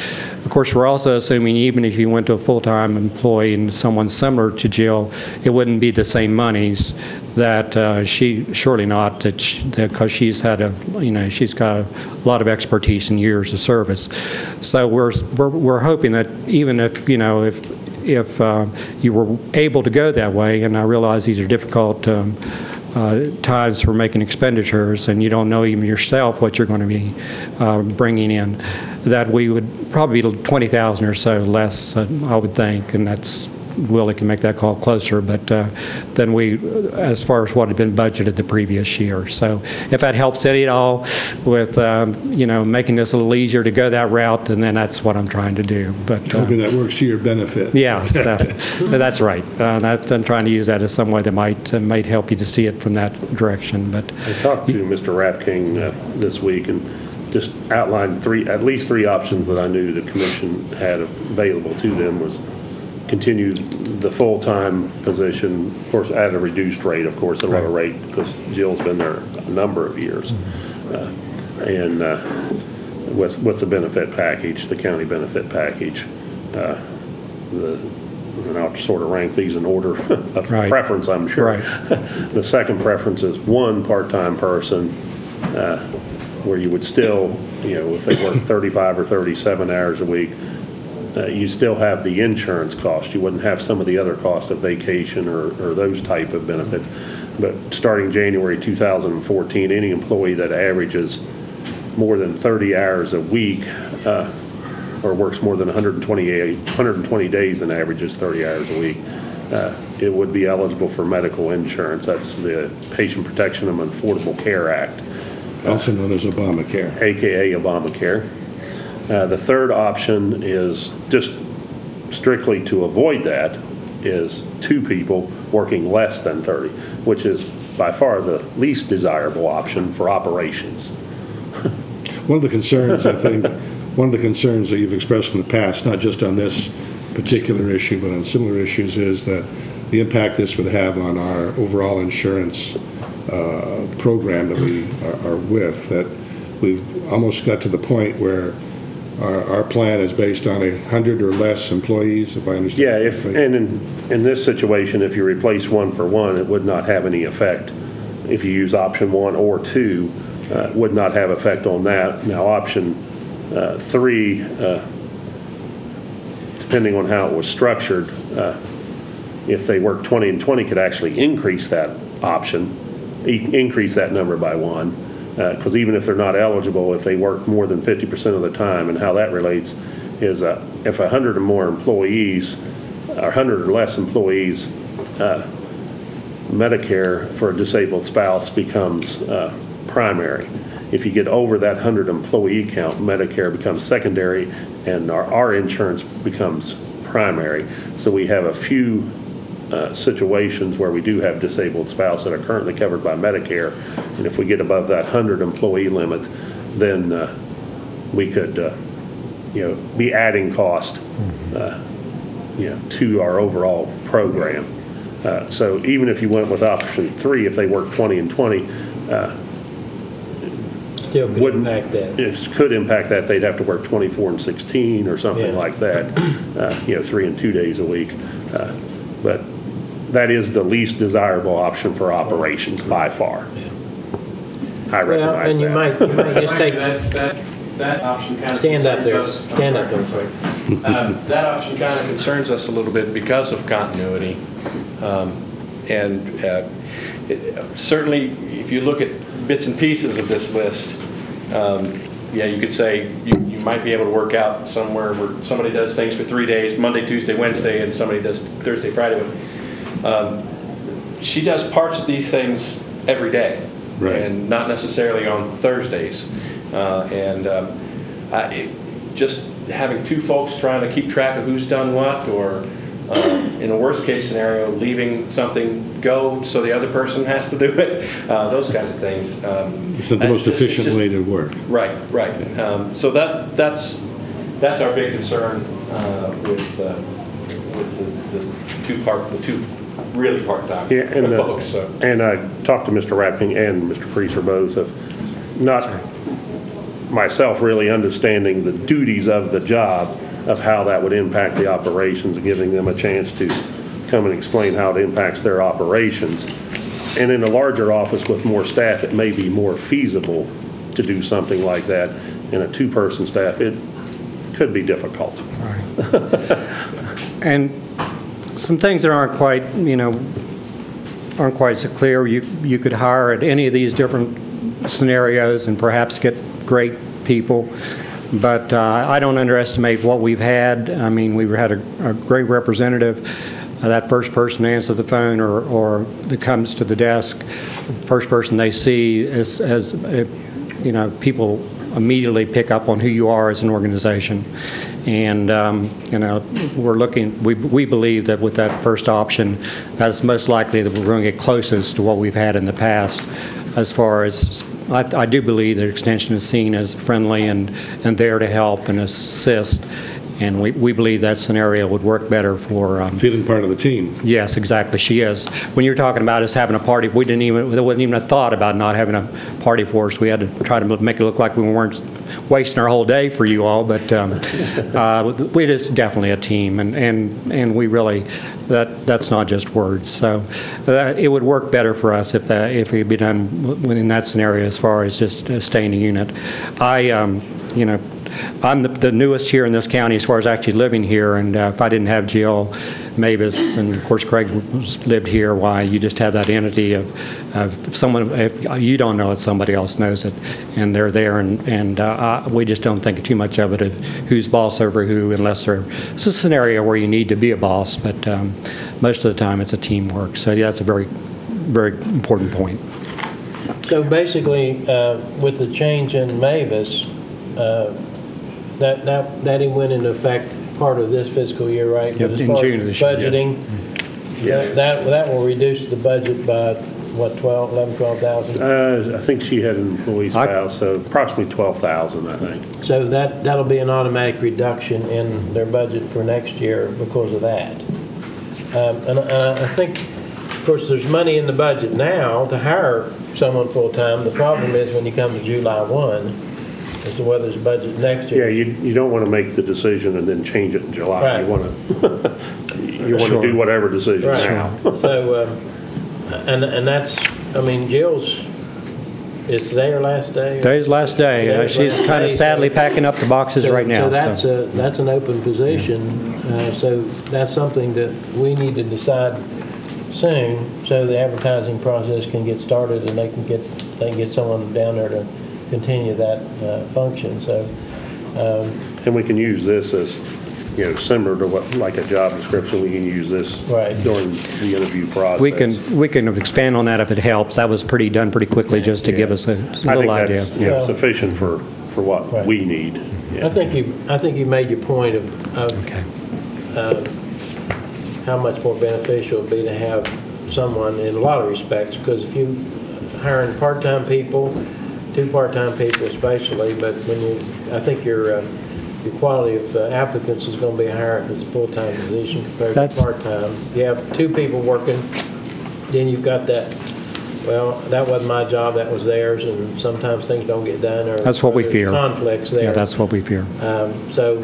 Of course, we're also assuming even if you went to a full-time employee and someone similar to Jill, it wouldn't be the same monies that surely not, because she's had she's got a lot of expertise and years of service. So we're hoping that even if you were able to go that way, and I realize these are difficult times for making expenditures, and you don't know even yourself what you're going to be bringing in, that we would probably be $20,000 or so less, I would think, and that's Willie can make that call closer, but than we, as far as what had been budgeted the previous year. So if that helps any at all with, making this a little easier to go that route, and then that's what I'm trying to do. But hoping that works to your benefit. Yes, that's right. I'm trying to use that as some way that might help you to see it from that direction. But I talked to Mr. Rapking this week and just outlined at least three options that I knew the commission had available to them. Was continue the full-time position, of course, at a reduced rate, of course, at a lower rate, because Jill's been there a number of years. And with the benefit package, the county benefit package, and I'll sort of rank these in order of preference, I'm sure. The second preference is one part-time person, where you would still, if they work 35 or 37 hours a week, you still have the insurance cost. You wouldn't have some of the other costs of vacation or those type of benefits. But starting January 2014, any employee that averages more than 30 hours a week or works more than 120 days and averages 30 hours a week, it would be eligible for medical insurance. That's the Patient Protection and Affordable Care Act. Also known as Obamacare. AKA Obamacare. The third option is just strictly to avoid that is two people working less than 30, which is by far the least desirable option for operations. One of the concerns, I think, one of the concerns that you've expressed in the past, not just on this particular issue, but on similar issues, is that the impact this would have on our overall insurance program that we are with, that we've almost got to the point where our plan is based on 100 or less employees, if I understand. Yeah, and in this situation, if you replace one for one, it would not have any effect. If you use option 1 or 2, would not have effect on that. Now, option 3, depending on how it was structured, if they work 20 and 20, could actually increase that option, increase that number by 1. Because even if they're not eligible, if they work more than 50% of the time, and how that relates is if 100 or more employees, or 100 or less employees, Medicare for a disabled spouse becomes primary. If you get over that 100 employee count, Medicare becomes secondary, and our insurance becomes primary. So we have a few situations where we do have disabled spouse that are currently covered by Medicare, and if we get above that 100 employee limit, then we could, be adding cost, to our overall program. So even if you went with option 3, if they work 20 and 20, Still could impact that. It could impact that. They'd have to work 24 and 16 or something like that, 3 and 2 days a week. But that is the least desirable option for operations by far. I recognize and you might just take that option kind of stand up there. us. Stand up there, quick. That option kind of concerns us a little bit because of continuity, certainly if you look at bits and pieces of this list, you could say you might be able to work out somewhere where somebody does things for 3 days, Monday, Tuesday, Wednesday, and somebody does Thursday, Friday. But she does parts of these things every day, right, and not necessarily on Thursdays. Just having 2 folks trying to keep track of who's done what, or in a worst case scenario, leaving something go so the other person has to do it, those kinds of things. It's not the most efficient way to work. Right. So that's our big concern with the two really part-time folks. So. And I talked to Mr. Rapping and Mr. Preaser both of not myself really understanding the duties of the job, of how that would impact the operations, and giving them a chance to come and explain how it impacts their operations. And in a larger office with more staff, it may be more feasible to do something like that. In a 2-person staff, it could be difficult. Right. And some things that aren't quite so clear. You could hire at any of these different scenarios and perhaps get great people. But I don't underestimate what we've had. I mean, we've had a great representative. That first person to answer the phone or that comes to the desk, the first person they see as people immediately pick up on who you are as an organization. And, we're looking, we believe that with that first option, that's most likely that we're going to get closest to what we've had in the past. As far as, I do believe that Extension is seen as friendly and there to help and assist. And we believe that scenario would work better for... feeling part of the team. Yes, exactly. She is. When you're talking about us having a party, there wasn't even a thought about not having a party for us. We had to try to make it look like we weren't wasting our whole day for you all, but it is definitely a team, and we really, that's not just words. So it would work better for us if it could be done in that scenario as far as just staying a unit. I'm the newest here in this county as far as actually living here, and if I didn't have Jill, Mavis, and of course Craig lived here, why you just have that entity of someone, if you don't know it, somebody else knows it, and they're there, and we just don't think too much of it of who's boss over who, unless it's a scenario where you need to be a boss, but most of the time it's a teamwork. So yeah, that's a very, very important point. So basically, with the change in Mavis, that went into effect part of this fiscal year, right? Yep, in June of this year, budgeting, yes. that will reduce the budget by what, 12,000? I think she had an employee spouse, so approximately 12,000, I think. So that'll be an automatic reduction in their budget for next year because of that. And I think, of course, there's money in the budget now to hire someone full-time. The problem is when you come to July 1, as to whether there's budget next year. Yeah, you don't want to make the decision and then change it in July. Right. You want to do whatever decision Right. now. So, and that's, I mean, Jill's, is today her last day? Today's last day. Today's She's last kind of day, sadly so- packing up the boxes right now. So that's an open position. So that's something that we need to decide soon, so the advertising process can get started and they can get someone down there to continue that function. So, And we can use this as, similar to what, like a job description, we can use this Right. during the interview process. We can expand on that if it helps. That was done pretty quickly just to give us a little I idea. think that's sufficient for what Right. we need. Yeah. I think you made your point of Okay. how much more beneficial it would be to have someone in a lot of respects, because if you hiring part-time people, 2 part-time people especially, but I think your quality of applicants is going to be higher if it's a full-time position compared to part-time. You have 2 people working, then you've got that, well, that wasn't my job, that was theirs, and sometimes things don't get done, or That's what we there's fear. conflicts there. Yeah, that's what we fear. So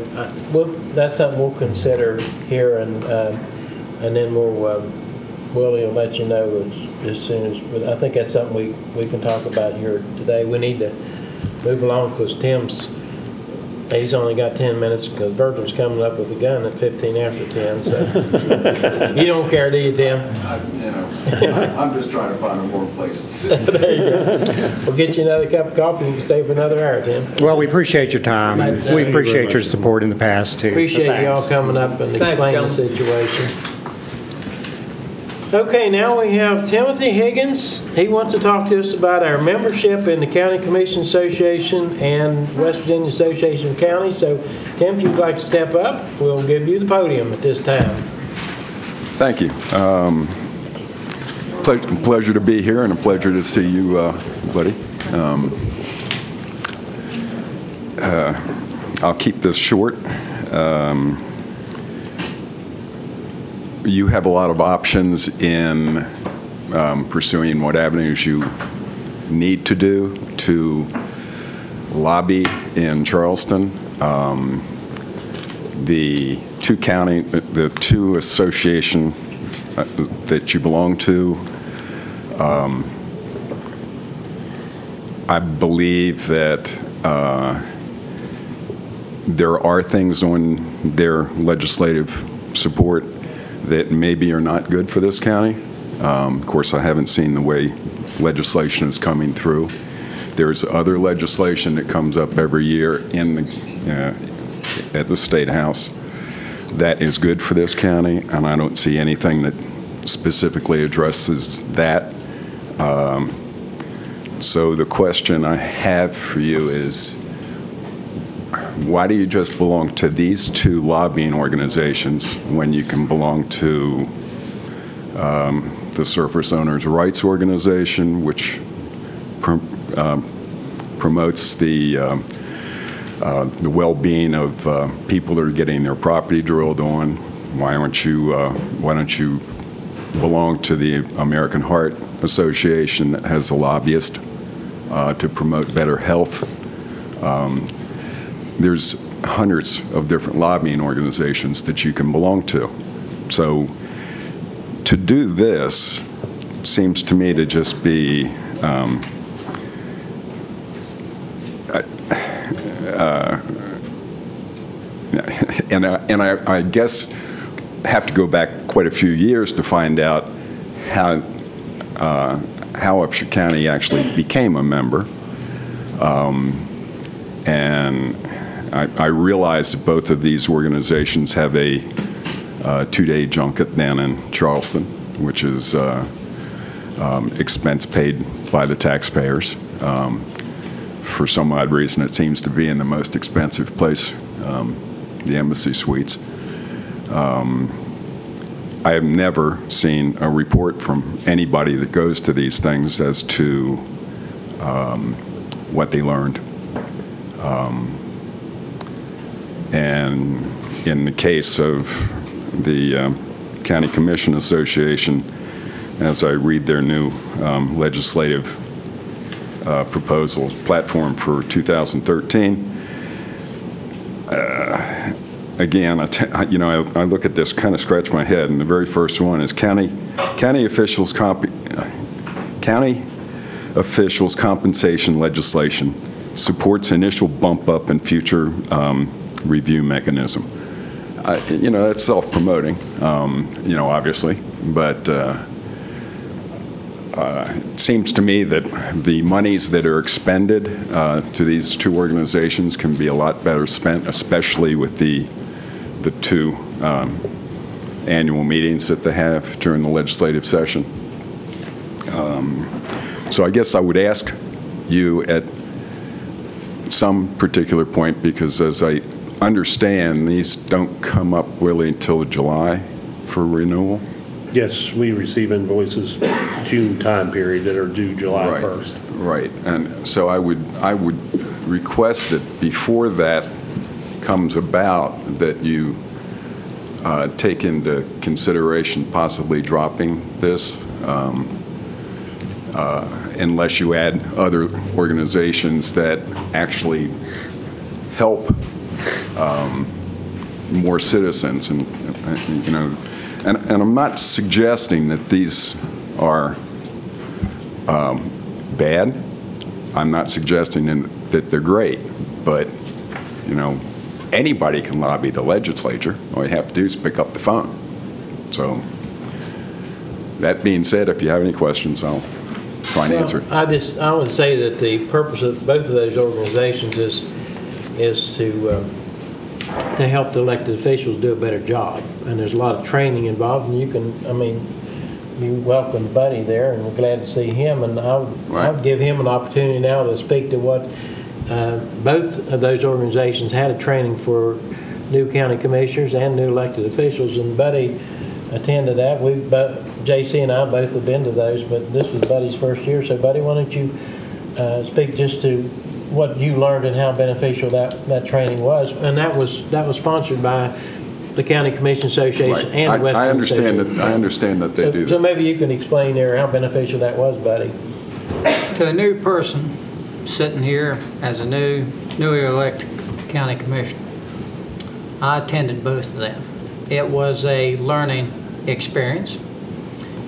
that's something we'll consider here, and then Willie will let you know as soon as, but I think that's something we can talk about here today. We need to move along because he's only got 10 minutes because Virgil's coming up with a gun at 15 after 10, so. You don't care, do you, Tim? I'm just trying to find a warm place to sit. There you go. We'll get you another cup of coffee and you can stay for another hour, Tim. Well, we appreciate your time. Thank you We very appreciate much. your support in the past, too. Appreciate you all coming up and explaining the situation. Okay, now we have Timothy Higgins. He wants to talk to us about our membership in the County Commission Association and West Virginia Association of Counties. So, Tim, if you'd like to step up, we'll give you the podium at this time. Thank you. Pleasure to be here and a pleasure to see you, buddy. I'll keep this short. You have a lot of options in pursuing what avenues you need to do to lobby in Charleston. The 2 association that you belong to, I believe that there are things on their legislative support that maybe are not good for this county. Of course, I haven't seen the way legislation is coming through. There's other legislation that comes up every year at the State House that is good for this county, and I don't see anything that specifically addresses that. So the question I have for you is, why do you just belong to these 2 lobbying organizations when you can belong to the Surface Owners' Rights Organization, which promotes the well-being of people that are getting their property drilled on? Why don't you belong to the American Heart Association that has a lobbyist to promote better health? There's hundreds of different lobbying organizations that you can belong to. So to do this seems to me to just be and I guess have to go back quite a few years to find out how Upshur County actually became a member. And I realize that both of these organizations have a 2-day junket down in Charleston, which is expense paid by the taxpayers. For some odd reason, it seems to be in the most expensive place, the Embassy Suites. I have never seen a report from anybody that goes to these things as to what they learned. And in the case of the County Commission Association, as I read their new legislative proposal platform for 2013, again, I look at this, kind of scratch my head, and the very first one is county officials compensation legislation supports initial bump up and future review mechanism. That's self-promoting, obviously, but it seems to me that the monies that are expended to these two organizations can be a lot better spent, especially with the two annual meetings that they have during the legislative session. So I guess I would ask you at some particular point, because as I understand, these don't come up really until July for renewal. Yes, we receive invoices June time period that are due July 1st. Right, and so I would request that before that comes about, that you take into consideration possibly dropping this, unless you add other organizations that actually help more citizens, and I'm not suggesting that these are bad. I'm not suggesting that they're great, but anybody can lobby the legislature. All you have to do is pick up the phone. So that being said, if you have any questions, I'll try and answer it. I would say that the purpose of both of those organizations is to help the elected officials do a better job. And there's a lot of training involved, and you welcome Buddy there, and we're glad to see him. And I would give him an opportunity now to speak to what both of those organizations had a training for new county commissioners and new elected officials, and Buddy attended that. JC and I both have been to those, but this was Buddy's first year. So Buddy, why don't you speak just to what you learned and how beneficial that training was? And that was sponsored by the County Commission Association and the West Virginia Association. I understand that they do. So maybe you can explain there how beneficial that was, Buddy. To a new person sitting here as a newly elected county commissioner, I attended both of them. It was a learning experience,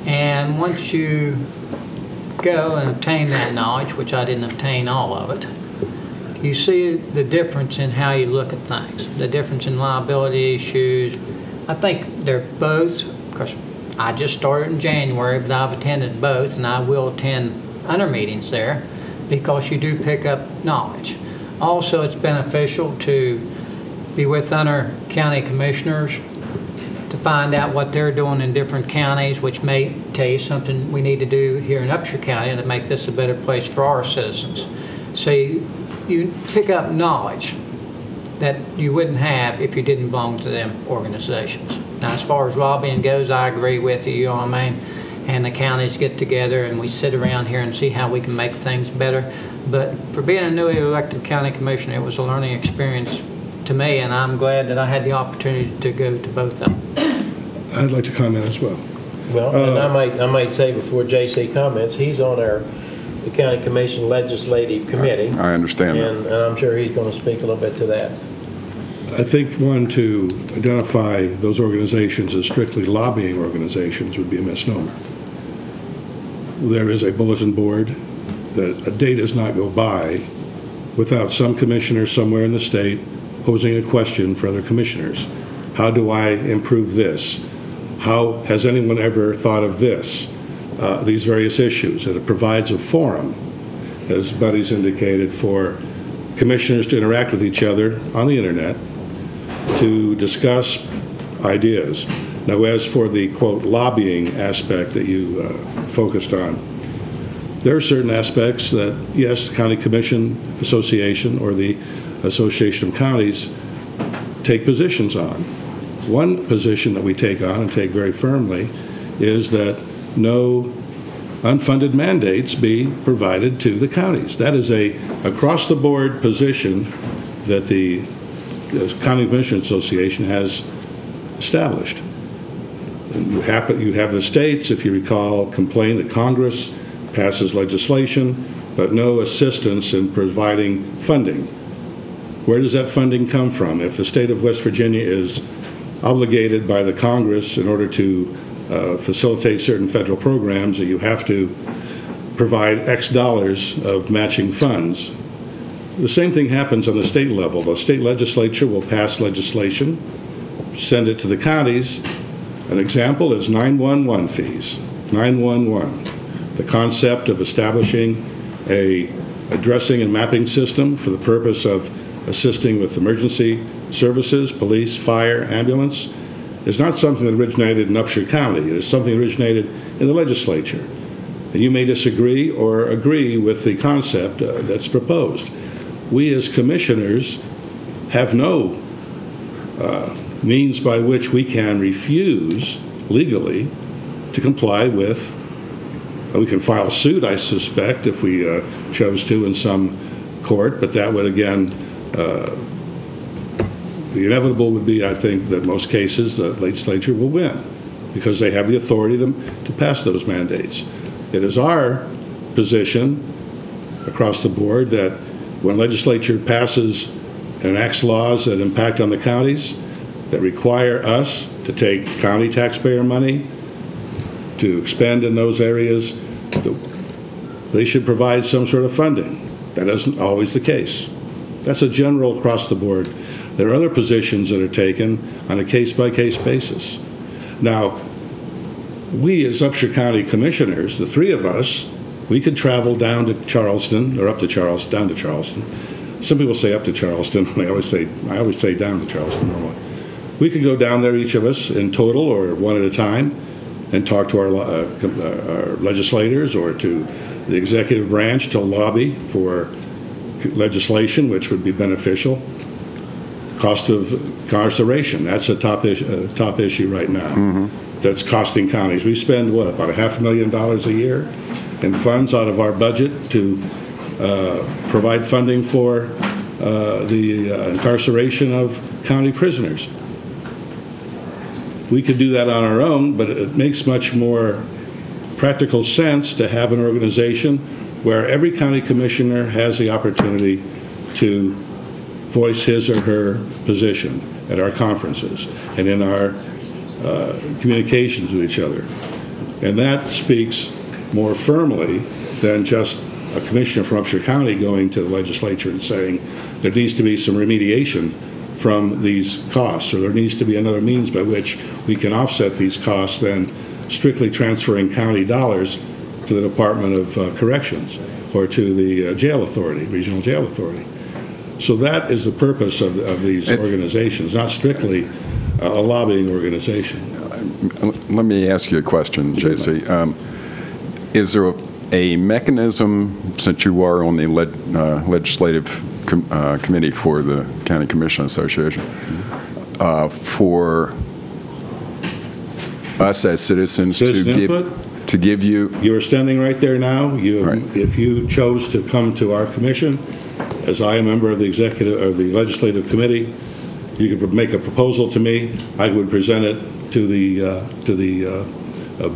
and once you go and obtain that knowledge, which I didn't obtain all of it, you see the difference in how you look at things, the difference in liability issues. I think they're both, because I just started in January, but I've attended both, and I will attend other meetings there, because you do pick up knowledge. Also, it's beneficial to be with other county commissioners to find out what they're doing in different counties, which may tell you something we need to do here in Upshur County to make this a better place for our citizens. So you pick up knowledge that you wouldn't have if you didn't belong to them organizations. Now, as far as lobbying goes, I agree with you, and the counties get together and we sit around here and see how we can make things better. But for being a newly elected county commissioner, it was a learning experience to me, and I'm glad that I had the opportunity to go to both of them. I'd like to comment as well. Well, and I might say before JC comments, he's on the County Commission Legislative Committee. I understand that. And I'm sure he's going to speak a little bit to that. I think, one, to identify those organizations as strictly lobbying organizations would be a misnomer. There is a bulletin board that a day does not go by without some commissioner somewhere in the state posing a question for other commissioners. How do I improve this? How has anyone ever thought of this? These various issues. And it provides a forum, as Buddy's indicated, for commissioners to interact with each other on the internet to discuss ideas. Now, as for the, quote, lobbying aspect that you focused on, there are certain aspects that, yes, the County Commission Association or the Association of Counties take positions on. one position that we take on and take very firmly is that no unfunded mandates be provided to the counties. That is a across-the-board position that the County Commissioners Association has established. And you have the states, if you recall, complain that Congress passes legislation, but no assistance in providing funding. Where does that funding come from? If the state of West Virginia is obligated by the Congress in order to facilitate certain federal programs, that you have to provide X dollars of matching funds. The same thing happens on the state level. The state legislature will pass legislation, send it to the counties. An example is 911 fees. 911, the concept of establishing a addressing and mapping system for the purpose of assisting with emergency services, police, fire, ambulance, is not something that originated in Upshur County. It is something that originated in the legislature. And you may disagree or agree with the concept that's proposed. We as commissioners have no means by which we can refuse legally to comply with. We can file suit, I suspect, if we chose to in some court, but that would, again, the inevitable would be, I think, that most cases the legislature will win because they have the authority to pass those mandates. It is our position across the board that when legislature passes and enacts laws that impact on the counties, that require us to take county taxpayer money to expend in those areas, they should provide some sort of funding. That isn't always the case. That's a general across the board. There are other positions that are taken on a case-by-case basis. Now, we as Upshur County Commissioners, the three of us, we could travel down to Charleston, or up to Charleston, down to Charleston. Some people say up to Charleston. I always say down to Charleston normally. We could go down there, each of us, in total or one at a time, and talk to our legislators or to the executive branch to lobby for legislation which would be beneficial. Cost of incarceration, that's a top issue right now. Mm-hmm. That's costing counties. We spend, what, about $500,000 a year in funds out of our budget to provide funding for the incarceration of county prisoners. We could do that on our own, but it makes much more practical sense to have an organization where every county commissioner has the opportunity to voice his or her position at our conferences and in our communications with each other. And that speaks more firmly than just a commissioner from Upshur County going to the legislature and saying there needs to be some remediation from these costs, or there needs to be another means by which we can offset these costs than strictly transferring county dollars to the Department of Corrections or to the jail authority, regional jail authority. So that is the purpose of these organizations, not strictly a lobbying organization. Let me ask you a question, J.C. Is there a mechanism, since you are on the legislative committee for the County Commission Association, for us as citizens to give you... You are standing right there now. If you chose to come to our commission, as I am a member of the executive or the legislative committee, you could make a proposal to me. I would present it to the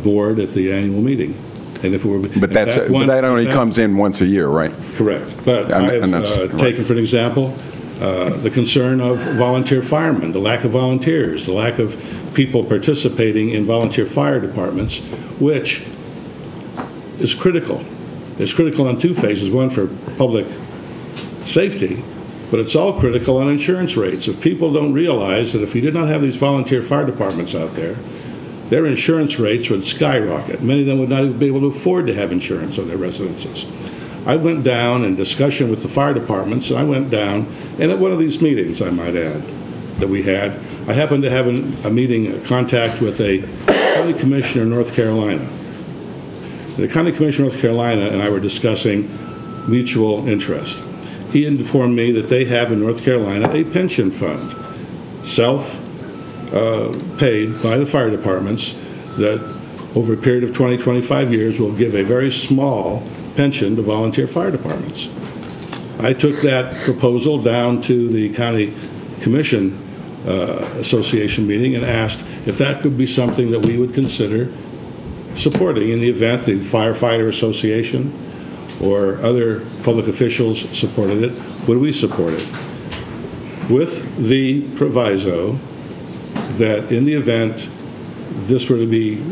board at the annual meeting. And if it were, but that only comes in once a year, right? Correct. But I've taken, for an example, the concern of volunteer firemen, the lack of volunteers, the lack of people participating in volunteer fire departments, which is critical. It's critical on two phases. One, for public safety, but it's all critical on insurance rates. If people don't realize that if we did not have these volunteer fire departments out there, their insurance rates would skyrocket. Many of them would not even be able to afford to have insurance on their residences. I went down in discussion with the fire departments, and I went down, and at one of these meetings, I might add, that we had, I happened to have a meeting, a contact with a county commissioner in North Carolina. The county commissioner of North Carolina and I were discussing mutual interest. He informed me that they have in North Carolina a pension fund, paid by the fire departments that over a period of 20, 25 years will give a very small pension to volunteer fire departments. I took that proposal down to the County Commission Association meeting and asked if that could be something that we would consider supporting in the event the Firefighter Association or other public officials supported it. Would we support it? With the proviso that in the event this were to be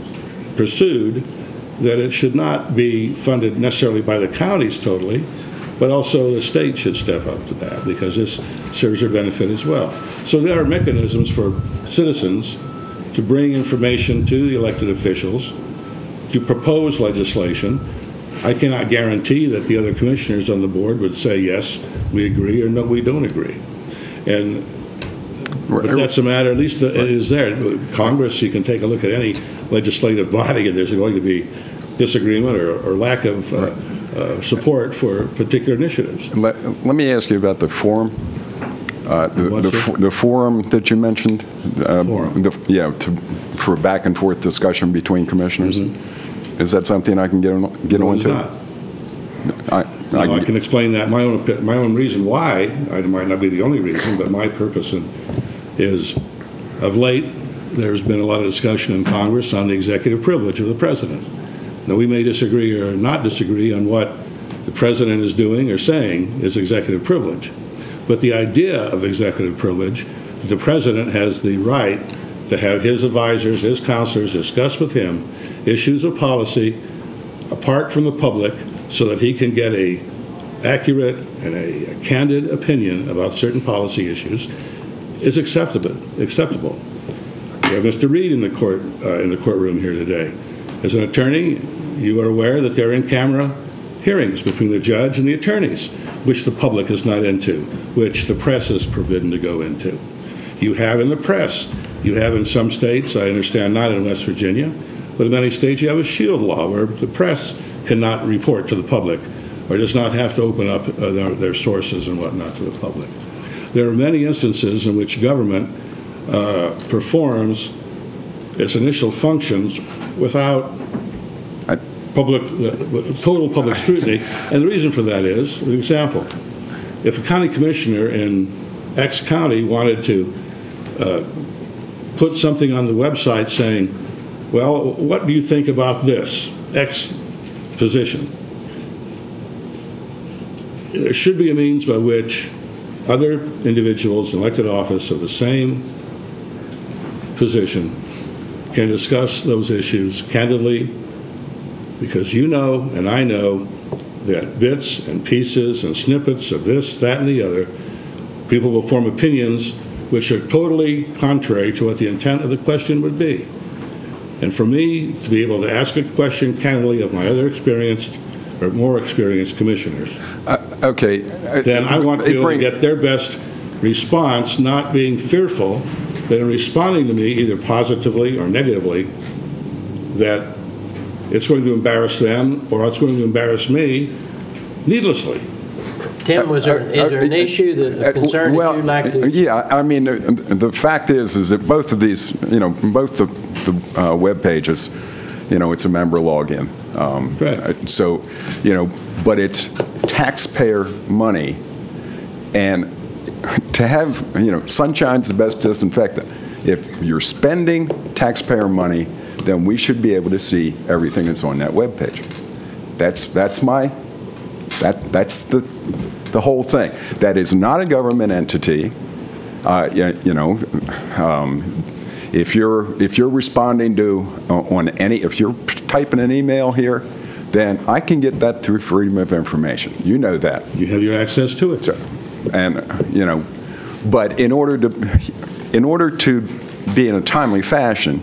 pursued, that it should not be funded necessarily by the counties totally, but also the state should step up to that because this serves their benefit as well. So there are mechanisms for citizens to bring information to the elected officials, to propose legislation. I cannot guarantee that the other commissioners on the board would say, yes, we agree, or no, we don't agree. And but that's a matter, at least it is there. Congress, you can take a look at any legislative body, and there's going to be disagreement or lack of support for particular initiatives. Let me ask you about the forum. The forum that you mentioned. Forum. For back and forth discussion between commissioners. Mm-hmm. Is that something I can get onto? Not. I can explain that. My own reason why. It might not be the only reason, but my purpose is, of late, there's been a lot of discussion in Congress on the executive privilege of the president. Now, we may disagree or not disagree on what the president is doing or saying is executive privilege, but the idea of executive privilege, that the president has the right to have his advisors, his counselors discuss with him issues of policy apart from the public so that he can get a accurate and a candid opinion about certain policy issues is acceptable. We have Mr. Reed in the courtroom here today. As an attorney, you are aware that there are in-camera hearings between the judge and the attorneys, which the public is not into, which the press is forbidden to go into. You have in the press, you have in some states, I understand not in West Virginia, but in many states you have a shield law where the press cannot report to the public or does not have to open up their sources and whatnot to the public. There are many instances in which government performs its initial functions without total public scrutiny, and the reason for that is, an example, if a county commissioner in X county wanted to put something on the website saying, well, what do you think about this X position? There should be a means by which other individuals in elected office of the same position can discuss those issues candidly, because you know and I know that bits and pieces and snippets of this, that, and the other, people will form opinions which are totally contrary to what the intent of the question would be. And for me to be able to ask a question candidly of my other experienced or more experienced commissioners, then I want to be able to get their best response, not being fearful that in responding to me either positively or negatively, that it's going to embarrass them or it's going to embarrass me needlessly. Tim, is there an issue, a concern that you'd like to? Yeah, I mean, the fact is that both of these, both the web pages, it's a member login. Right. So, but it's taxpayer money, and to have, sunshine's the best disinfectant. If you're spending taxpayer money, then we should be able to see everything that's on that web page. That's the whole thing. That is not a government entity. If you're responding to if you're typing an email here, then I can get that through Freedom of Information. You know that. You have your access to it. So, and but in order to be in a timely fashion,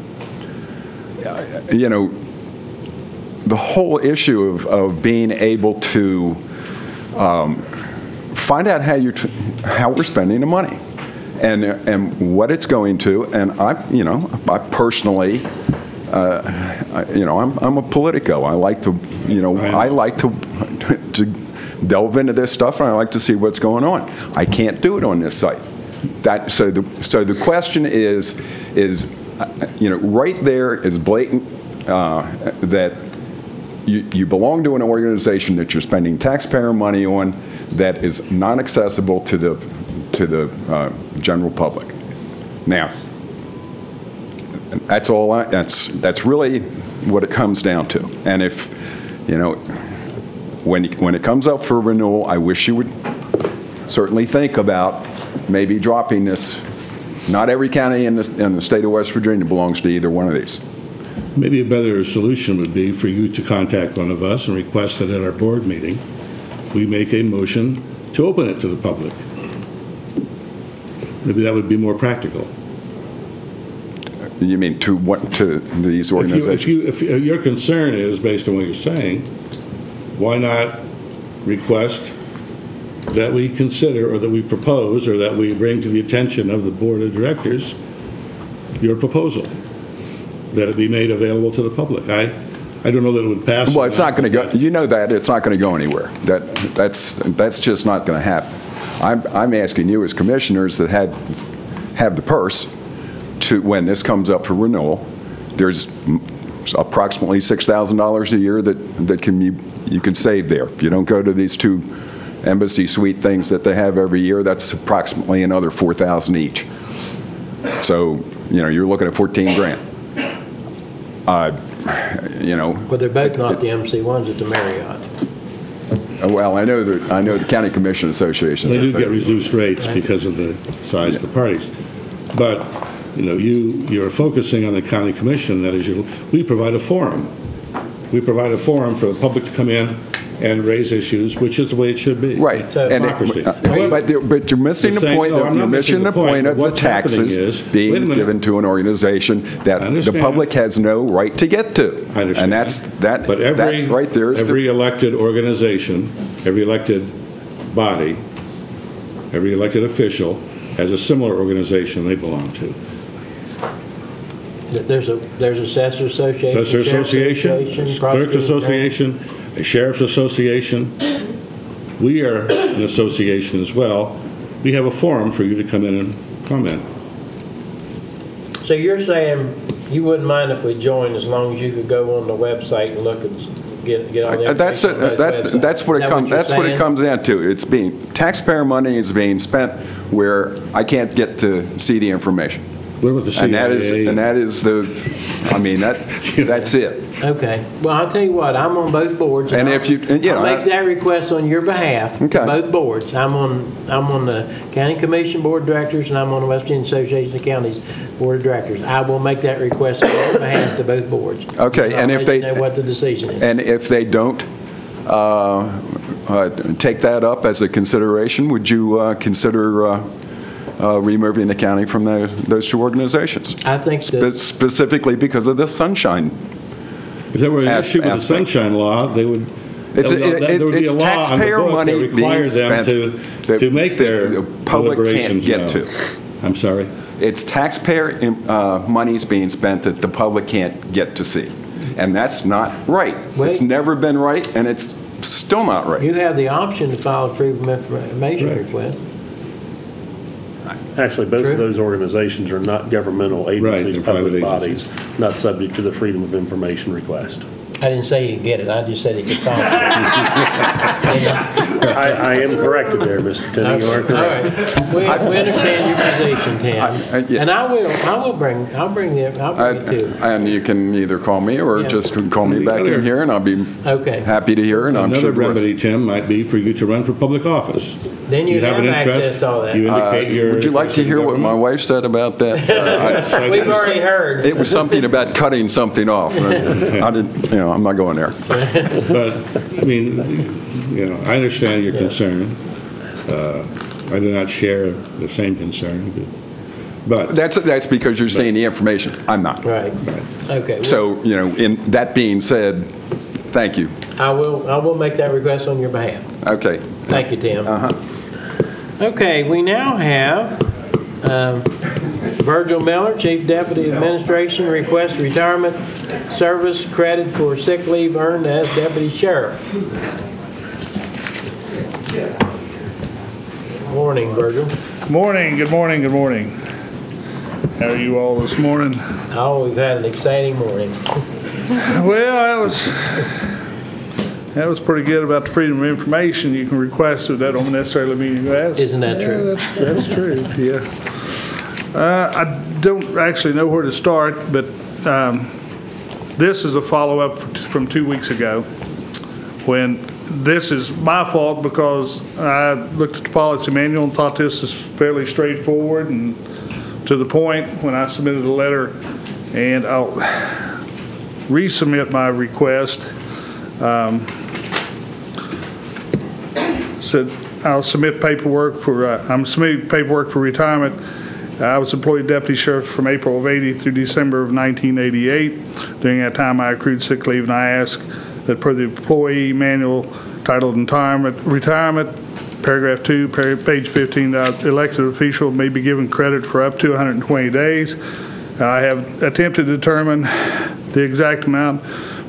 the whole issue of being able to find out how we're spending the money and what it's going to, and I personally, I'm a politico. I like to, I like to delve into this stuff, and I like to see what's going on. I can't do it on this site. So the question is, right there is blatant, that you belong to an organization that you're spending taxpayer money on that is non-accessible to the general public. Now, that's all. That's really what it comes down to. And if, when it comes up for renewal, I wish you would certainly think about maybe dropping this. Not every county in the state of West Virginia belongs to either one of these. Maybe a better solution would be for you to contact one of us and request that at our board meeting, we make a motion to open it to the public. Maybe that would be more practical. You mean to what, to these organizations? If your concern is, based on what you're saying, why not request that we consider, or that we propose, or that we bring to the attention of the board of directors your proposal, that it be made available to the public? I don't know that it would pass. Well, it's not going to go. You know that it's not going to go anywhere. That's just not going to happen. I'm asking you as commissioners that have the purse to, when this comes up for renewal, there's approximately $6,000 a year that you can save there. If you don't go to these 2 embassy suite things that they have every year, that's approximately another $4,000 each. So, you're looking at $14 grand. Well, they're both not the MC ones at the Marriott. Well, I know the County Commission Associations. They do get reduced rates because of the size of the parties. But, you're focusing on the county commission. That is, we provide a forum. We provide a forum for the public to come in and raise issues, which is the way it should be. Right. Democracy. But you're missing the point. You're missing the point of the taxes being given to an organization that the public has no right to get to. I understand. And but that right there is every elected organization, every elected body, every elected official has a similar organization they belong to. There's Assessor Association, Assessor Association, Clerks Association, a Sheriff's Association. We are an association as well. We have a forum for you to come in and comment. So you're saying you wouldn't mind if we joined, as long as you could go on the website and look and get all the information. That's what it comes down to. It's taxpayer money is being spent where I can't get to see the information. What about the CIA? And that is that's it. Okay. Well, I'll tell you what. I'm on both boards. And if you, I'll make that request on your behalf. Okay. To both boards. I'm on the County Commission Board of Directors, and I'm on the West Virginia Association of Counties Board of Directors. I will make that request on your behalf to both boards. Okay. And if they know what the decision is. And if they don't take that up as a consideration, would you consider removing the county from those 2 organizations? I think specifically because of the sunshine. If there were an issue with the sunshine law, there would be a law on the book that requires them to make their public can't get known. to. I'm sorry? It's taxpayer monies being spent that the public can't get to see. And that's not right. It's never been right, and it's still not right. You have the option to file a freedom of information request. Actually, both of those organizations are not governmental agencies, public bodies, not subject to the Freedom of Information request. I didn't say he'd get it. I just said he could file it. I am corrected there, Mr. Tenney. You are correct. All right. We understand your position, Tim. Yeah. And I'll bring it to you. And you can either call me or just call me back in here, and I'll be happy to hear. And I'm sure another remedy, Tim, might be for you to run for public office. Then you have an interest, access to all that. You indicate your would you like to hear what my wife said about that? We've already heard. It was something about cutting something off. I didn't, I'm not going there. But I mean, I understand your concern. I do not share the same concern. But that's because you're seeing the information. I'm not. Right. Okay. So in that being said, thank you. I will make that request on your behalf. Okay. Thank you, Tim. Okay, we now have Virgil Miller, Chief Deputy Administration, requests retirement service credit for sick leave earned as Deputy Sheriff. morning, Virgil. Morning, good morning, good morning. How are you all this morning? Oh, we've had an exciting morning. Well, that was pretty good about the freedom of information. You can request it. That don't necessarily mean you ask. Isn't that true? That's true, yeah. I don't actually know where to start, but this is a follow-up from 2 weeks ago when this is my fault because I looked at the policy manual and thought this is fairly straightforward and to the point when I submitted a letter, and I'll resubmit my request. Said I'll submit paperwork for, I'm submitting paperwork for retirement. I was employed deputy sheriff from April of 80 through December of 1988. During that time, I accrued sick leave, and I asked that per the employee manual titled Retirement, paragraph 2, page 15, the elected official may be given credit for up to 120 days. I have attempted to determine the exact amount,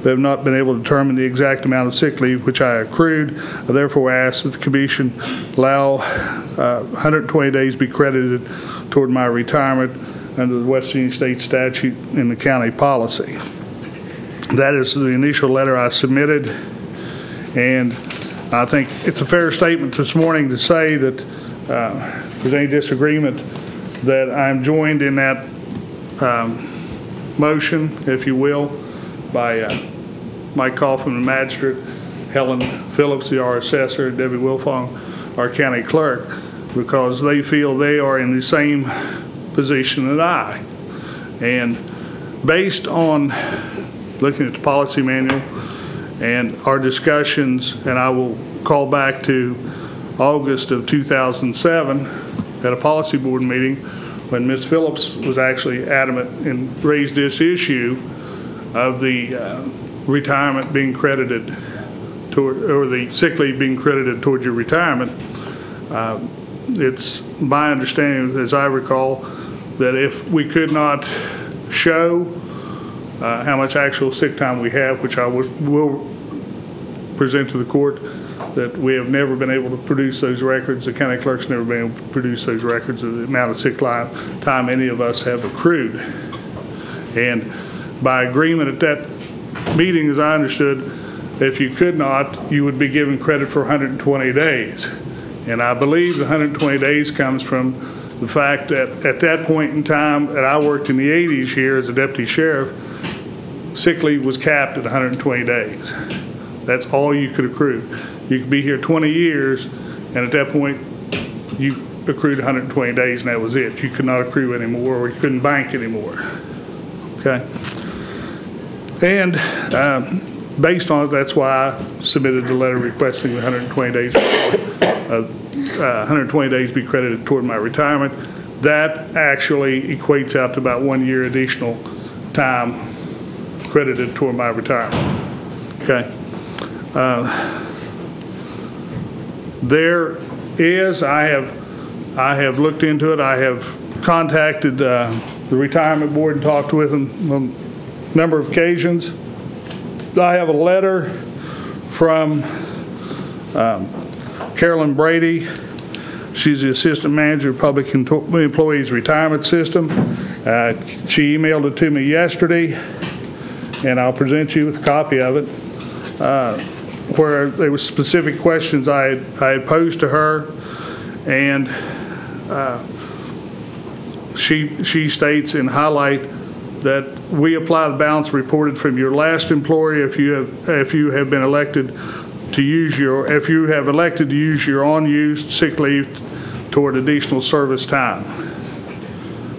but have not been able to determine the exact amount of sick leave which I accrued. I therefore ask that the Commission allow 120 days be credited toward my retirement under the West Virginia State statute in the county policy. That is the initial letter I submitted, and I think it's a fair statement this morning to say that if there's any disagreement that I'm joined in that motion, if you will, by Mike Kaufman, the magistrate, Helen Phillips, our assessor, and Debbie Wilfong, our county clerk, because they feel they are in the same position that I. And based on looking at the policy manual and our discussions, and I will call back to August of 2007 at a policy board meeting when Ms. Phillips was actually adamant and raised this issue of the retirement being credited toward, or the sick leave being credited towards your retirement. It's my understanding, as I recall, that if we could not show how much actual sick time we have, which I will present to the court, that we have never been able to produce those records. The county clerk's never been able to produce those records of the amount of sick time any of us have accrued. And by agreement at that meeting, as I understood, if you could not, you would be given credit for 120 days. And I believe the 120 days comes from the fact that at that point in time that I worked in the 80s here as a deputy sheriff, sick leave was capped at 120 days. That's all you could accrue. You could be here 20 years, and at that point, you accrued 120 days, and that was it. You could not accrue anymore, or you couldn't bank anymore. Okay? And based on it, that's why I submitted the letter requesting the 120 days. 120 days be credited toward my retirement. That actually equates out to about 1 year additional time credited toward my retirement. Okay. There is, I have looked into it. I have contacted the retirement board and talked with them on a number of occasions. I have a letter from Carolyn Brady. She's the assistant manager of Public Employees Retirement System. She emailed it to me yesterday, and I'll present you with a copy of it, where there were specific questions I had posed to her, and she states in highlight that we apply the balance reported from your last employer if you have been elected to use if you have elected to use your unused sick leave toward additional service time.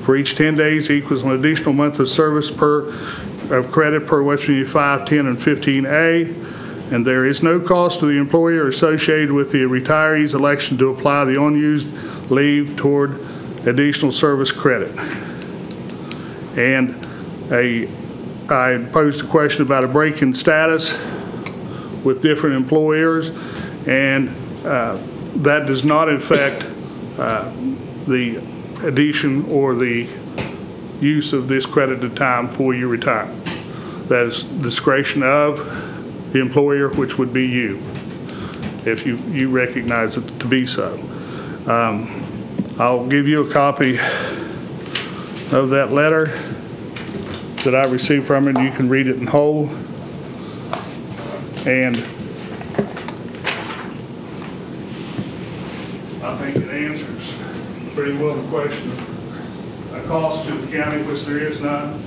For each 10 days equals an additional month of service of credit per West Virginia 5, 10, and 15A, and there is no cost to the employer associated with the retiree's election to apply the unused leave toward additional service credit. And I posed a question about a break-in status with different employers, and that does not affect the addition or the use of this credited time for your retirement. That is discretion of the employer, which would be you, if you recognize it to be so. I'll give you a copy of that letter that I received from her, and you can read it in whole. And I think it answers pretty well the question of a cost to the county, which there is none,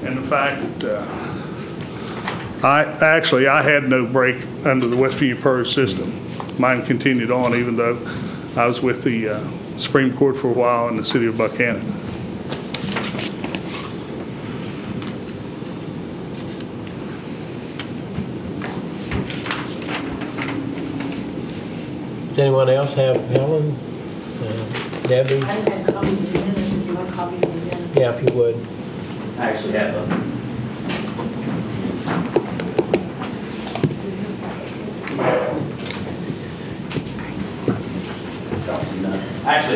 and the fact that I had no break under the West Virginia PERS system. Mine continued on even though I was with the Supreme Court for a while in the city of Buchanan. Does anyone else have Helen? Debbie? I just had a copy of the minutes, if you want a copy of the minutes. Yeah, if you would. I actually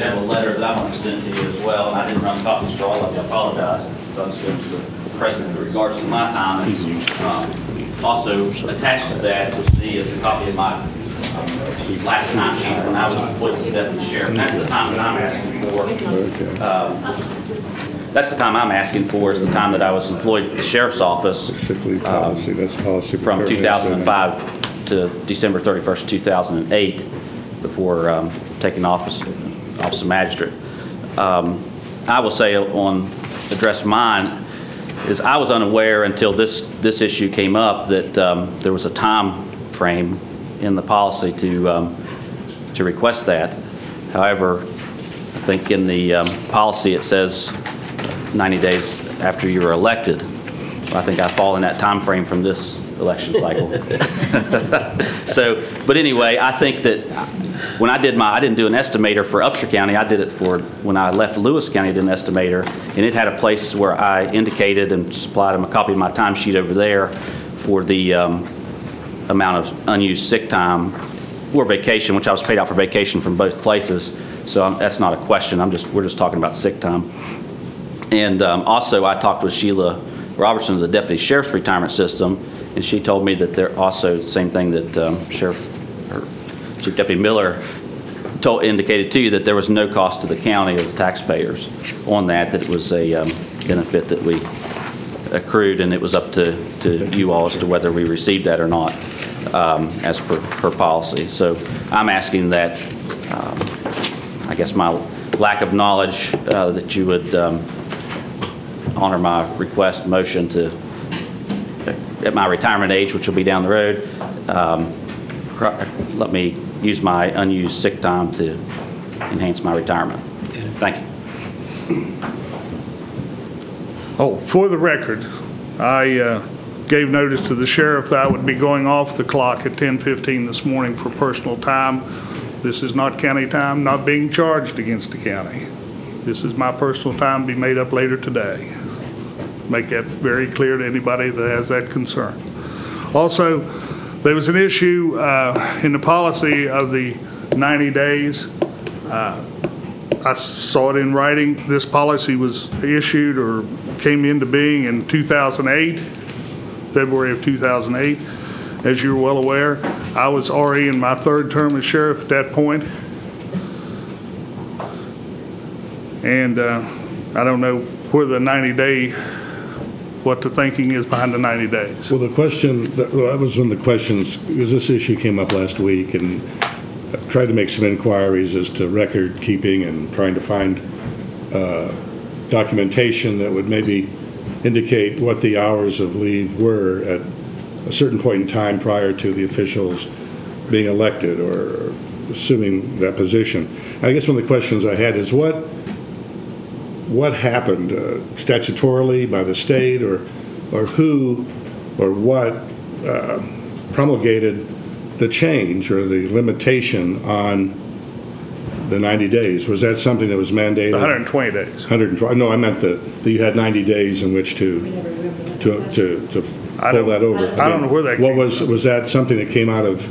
have a letter that I want to present to you as well, and I didn't run copies for all of you. I apologize. So I'm just going to the president in regards to my time. And, also attached to that was is a copy of my last time sheet when I was employed as the deputy sheriff. And that's the time that I'm asking for. That's the time I'm asking for is the time that I was employed at the sheriff's office. Sick leave policy, that's policy. From 2005 to December 31st, 2008, before taking office of magistrate. I will say on address mine is I was unaware until this issue came up that there was a time frame in the policy to request that. However, I think in the policy it says 90 days after you were elected. I think I fall in that time frame from this election cycle. So, but anyway, I think that when I didn't do an estimator for Upshur County, I did it for, when I left Lewis County, I did an estimator, and it had a place where I indicated and supplied them a copy of my timesheet over there for the amount of unused sick time or vacation, which I was paid out for vacation from both places. So that's not a question. We're just talking about sick time. And also, I talked with Sheila Robertson of the Deputy Sheriff's Retirement System, and she told me that they're also the same thing that Chief Deputy Miller indicated to you, that there was no cost to the county or the taxpayers on that, that it was a benefit that we accrued, and it was up to you all as to whether we received that or not, as per policy. So I'm asking that, I guess my lack of knowledge, that you would honor my request motion to, at my retirement age, which will be down the road, let me use my unused sick time to enhance my retirement. Thank you. Oh, for the record, I gave notice to the sheriff that I would be going off the clock at 10:15 this morning for personal time. This is not county time, not being charged against the county. This is my personal time, be made up later today. Make that very clear to anybody that has that concern. Also, there was an issue in the policy of the 90 days. I saw it in writing. This policy was issued or came into being in 2008, February of 2008. As you're well aware, I was already in my third term as sheriff at that point. And I don't know where the 90-day, what the thinking is behind the 90 days. Well, the question, that was one of the questions, because this issue came up last week, and I tried to make some inquiries as to record keeping and trying to find documentation that would maybe indicate what the hours of leave were at a certain point in time prior to the officials being elected or assuming that position. I guess one of the questions I had is what happened statutorily by the state, or who or what promulgated the change or the limitation on the 90 days? Was that something that was mandated? 120 days. 120. No, I meant that you had 90 days in which to pull that over. I don't know where that came from. Was that something that came out of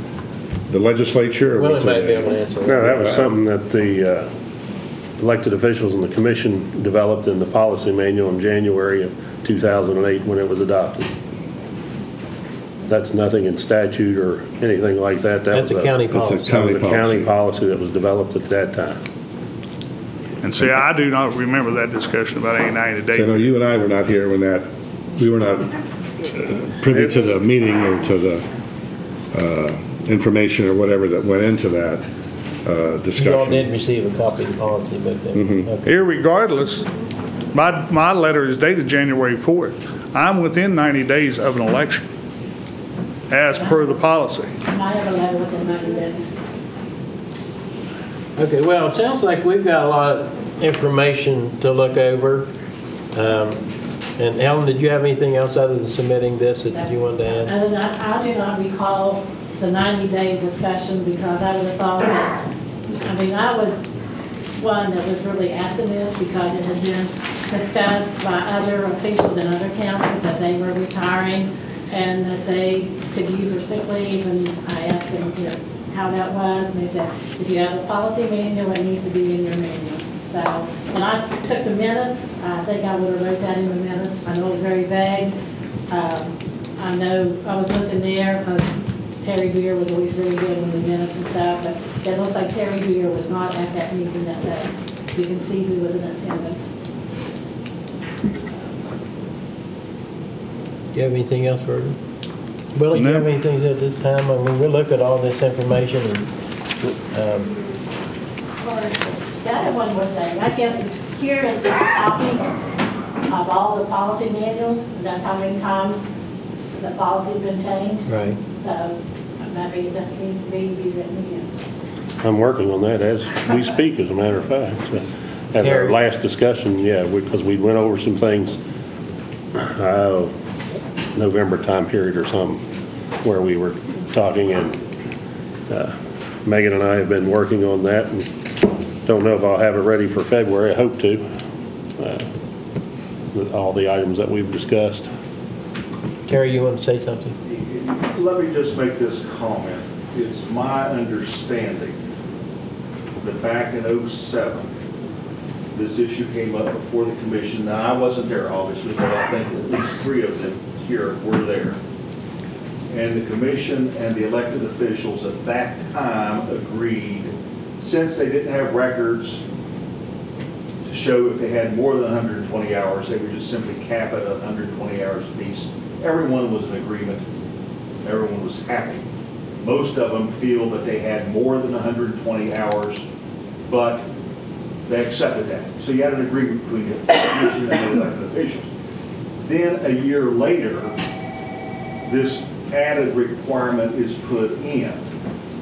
the legislature? Or Well, it might be able to answer that. No, that was something that the elected officials and the commission developed in the policy manual in January of 2008 when it was adopted. That's nothing in statute or anything like that. That's a county policy. That's a county county policy that was developed at that time. And see, I do not remember that discussion about a 90-day. So, no, you and I were not here when we were not privy to the meeting or to the information or whatever that went into that discussion. You all did receive a copy of the policy, but then, okay. Irregardless, my letter is dated January 4th. I'm within 90 days of an election, as per the policy. And I have a letter within 90 days. Okay, well, it sounds like we've got a lot of information to look over. And Ellen, did you have anything else other than submitting this that you wanted to add? And I do not recall the 90-day discussion because I would have thought that, I mean, I was one that was really asking this because it had been discussed by other officials in other counties that they were retiring and that they could use their sick leave. And I asked them, you know, how that was, and they said, if you have a policy manual, it needs to be in your manual. So, and I took the minutes. I think I would have wrote that in the minutes. I know it's very vague. I know I was looking there because Terry Beer was always really good with the minutes and stuff, but it looks like Terry Beer was not at that meeting that day. You can see who was in attendance. Do you have anything else further? Willie, do you have anything at this time? I mean, we'll look at all this information and, The other one was that, I guess here is some copies of all the policy manuals. That's how many times the policy's been changed. right. So maybe it just needs to be rewritten again. I'm working on that as we speak, as a matter of fact. So, as our last discussion, yeah, because we went over some things, November time period or something, where we were talking, and Megan and I have been working on that, and don't know if I'll have it ready for February. I hope to. With all the items that we've discussed. Terry, you want to say something? Let me just make this comment. It's my understanding that back in '07, this issue came up before the commission. Now, I wasn't there, obviously, but I think at least 3 of them here were there. And the commission and the elected officials at that time agreed, since they didn't have records to show if they had more than 120 hours, they would just simply cap it at 120 hours apiece. Everyone was in agreement. Everyone was happy. Most of them feel that they had more than 120 hours, but they accepted that. So you had an agreement between the commission and the elected officials. Then a year later, this added requirement is put in.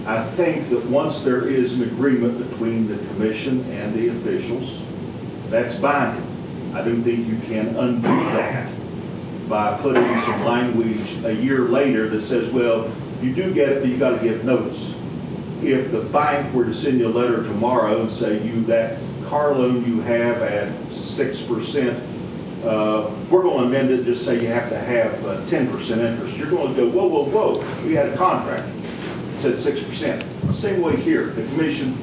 I think that once there is an agreement between the commission and the officials, that's binding. I don't think you can undo that by putting some language a year later that says, well, you do get it, but you got to give notice. If the bank were to send you a letter tomorrow and say that car loan you have at 6%, we're going to amend it, just say you have to have 10% interest. You're going to go, whoa, whoa, whoa, we had a contract. It said 6%. Same way here. The commission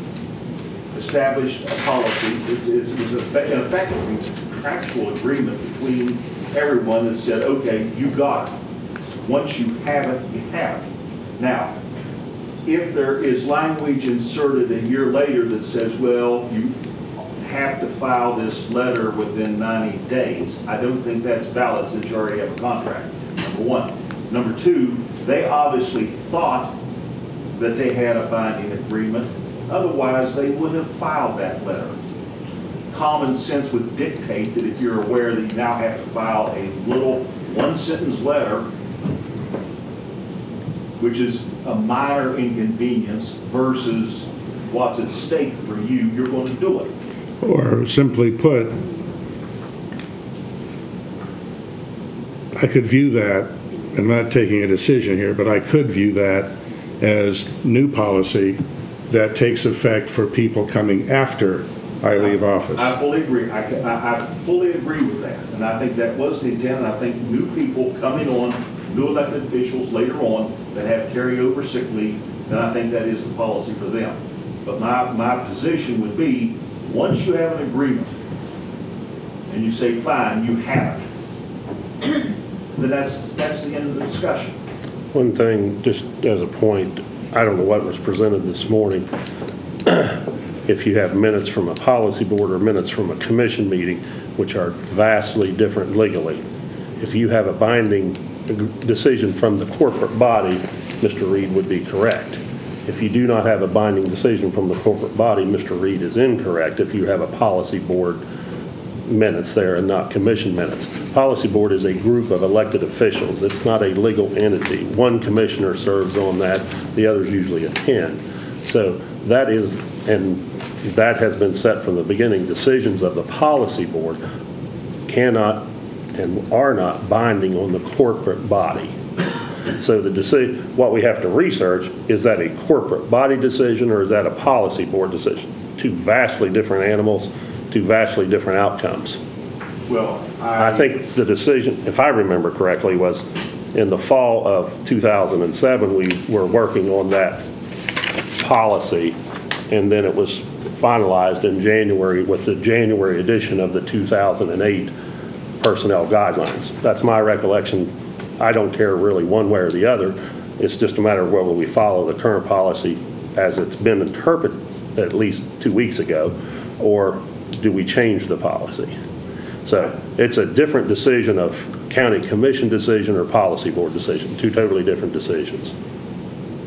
established a policy. It was in effect a contractual agreement between everyone that said, okay, you got it. Once you have it, you have it. Now, if there is language inserted a year later that says, well, you have to file this letter within 90 days, I don't think that's valid since you already have a contract, number one. Number two, they obviously thought that they had a binding agreement. Otherwise, they would have filed that letter. Common sense would dictate that if you're aware that you now have to file a little one-sentence letter, which is a minor inconvenience versus what's at stake for you, you're going to do it. Or simply put, I could view that, I'm not taking a decision here, but I could view that as new policy that takes effect for people coming after I leave office. I fully agree. I fully agree with that. And I think that was the intent. And I think new people coming on, new elected officials later on that have carryover sick leave, then I think that is the policy for them. But my position would be, once you have an agreement and you say, fine, you have it, then that's the end of the discussion. One thing, just as a point, I don't know what was presented this morning. if you have minutes from a policy board or minutes from a commission meeting, which are vastly different legally. If you have a binding decision from the corporate body, Mr. Reed would be correct. If you do not have a binding decision from the corporate body, Mr. Reed is incorrect if you have a policy board minutes there and not commission minutes. Policy board is a group of elected officials. It's not a legal entity. One commissioner serves on that. The others usually attend. So that is, and that has been set from the beginning. Decisions of the policy board cannot and are not binding on the corporate body. So the decision, what we have to research, is that a corporate body decision or is that a policy board decision? Two vastly different animals, two vastly different outcomes. Well, I think the decision, if I remember correctly, was in the fall of 2007, we were working on that policy, and then it was finalized in January with the January edition of the 2008 personnel guidelines. That's my recollection. I don't care really one way or the other. It's just a matter of whether we follow the current policy as it's been interpreted at least 2 weeks ago, or do we change the policy? So it's a different decision of county commission decision or policy board decision, two totally different decisions.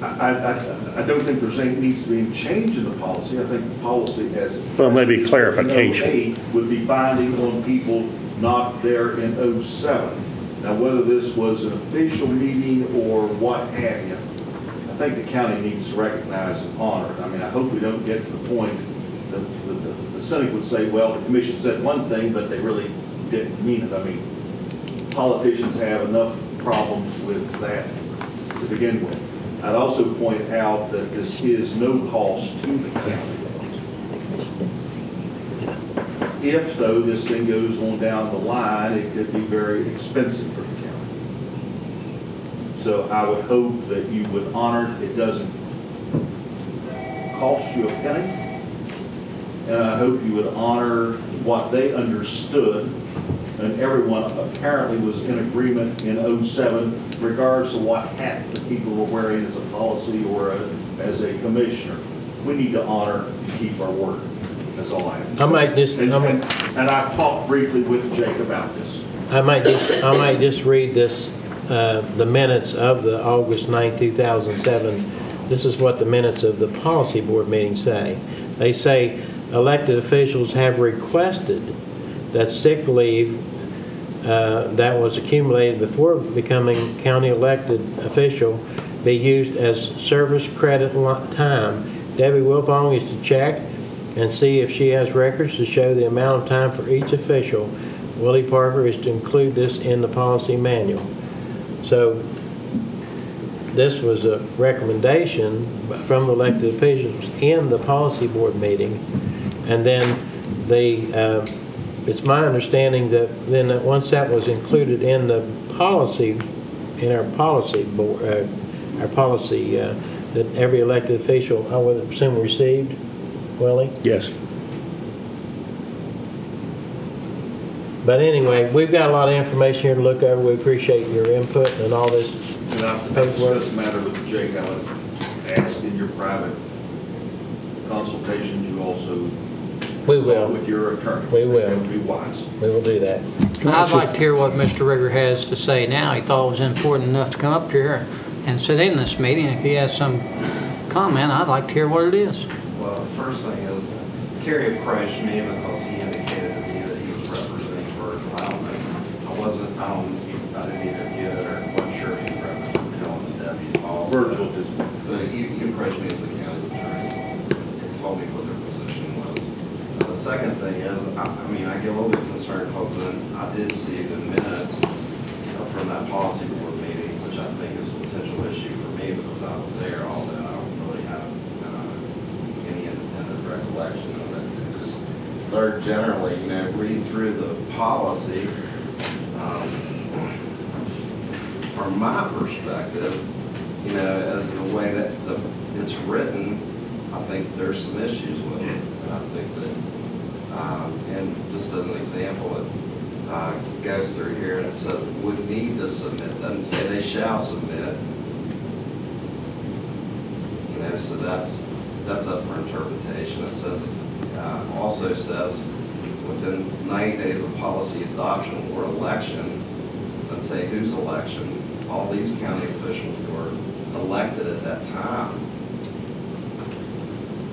I don't think there's any, needs to be any change in the policy. I think the policy as Well, maybe clarification. Would be binding on people not there in '07. Now, whether this was an official meeting or what have you, I think the county needs to recognize and honor it. I mean, I hope we don't get to the point that the cynic would say, well, the commission said one thing, but they really didn't mean it. I mean, politicians have enough problems with that to begin with. I'd also point out that this is no cost to the county. If, though, this thing goes on down the line, it could be very expensive for the county. So I would hope that you would honor it. It doesn't cost you a penny. And I hope you would honor what they understood, and everyone apparently was in agreement in '07, regardless of what hat the people were wearing as a policy or as a commissioner. We need to honor and keep our word. That's all I have to say. I might just, and I've talked briefly with Jake about this. I might just read this, the minutes of the August 9, 2007. This is what the minutes of the policy board meeting say. They say elected officials have requested that sick leave that was accumulated before becoming county elected official be used as service credit time. Debbie Wilfong is to check and see if she has records to show the amount of time for each official. Willie Parker is to include this in the policy manual. So this was a recommendation from the elected officials in the policy board meeting. And then it's my understanding that then that once that was included in the policy, in our policy board, that every elected official, I would assume, received. Willie? Yes. But anyway, we've got a lot of information here to look over. We appreciate your input and all this And I've discussed the matter with Jake. I would ask in your private consultations, you also consult with your attorney. We will. That would be wise. We will do that. I'd like to hear what Mr. Rigger has to say now. He thought it was important enough to come up here and sit in this meeting. If he has some comment, I'd like to hear what it is. Well, the first thing is, Kerry approached me because he indicated to me that he was representing Virgil. I didn't either get it or wasn't sure if he was representing the deputy also. Virgil just. He approached me as the county's attorney and told me what their position was. The second thing is, I get a little bit concerned because then I did see the minutes from that policy board meeting, which I think is a potential issue for me because I was there, although I don't really have any independent recollection of it. Just third, generally, read through the policy. From my perspective, as the way that it's written, I think there's some issues with it. And I think that, and just as an example, it goes through here and it says would need to submit. It doesn't say they shall submit. So that's that's up for interpretation. It says, also says, within 90 days of policy adoption or election, let's say whose election, all these county officials were elected at that time.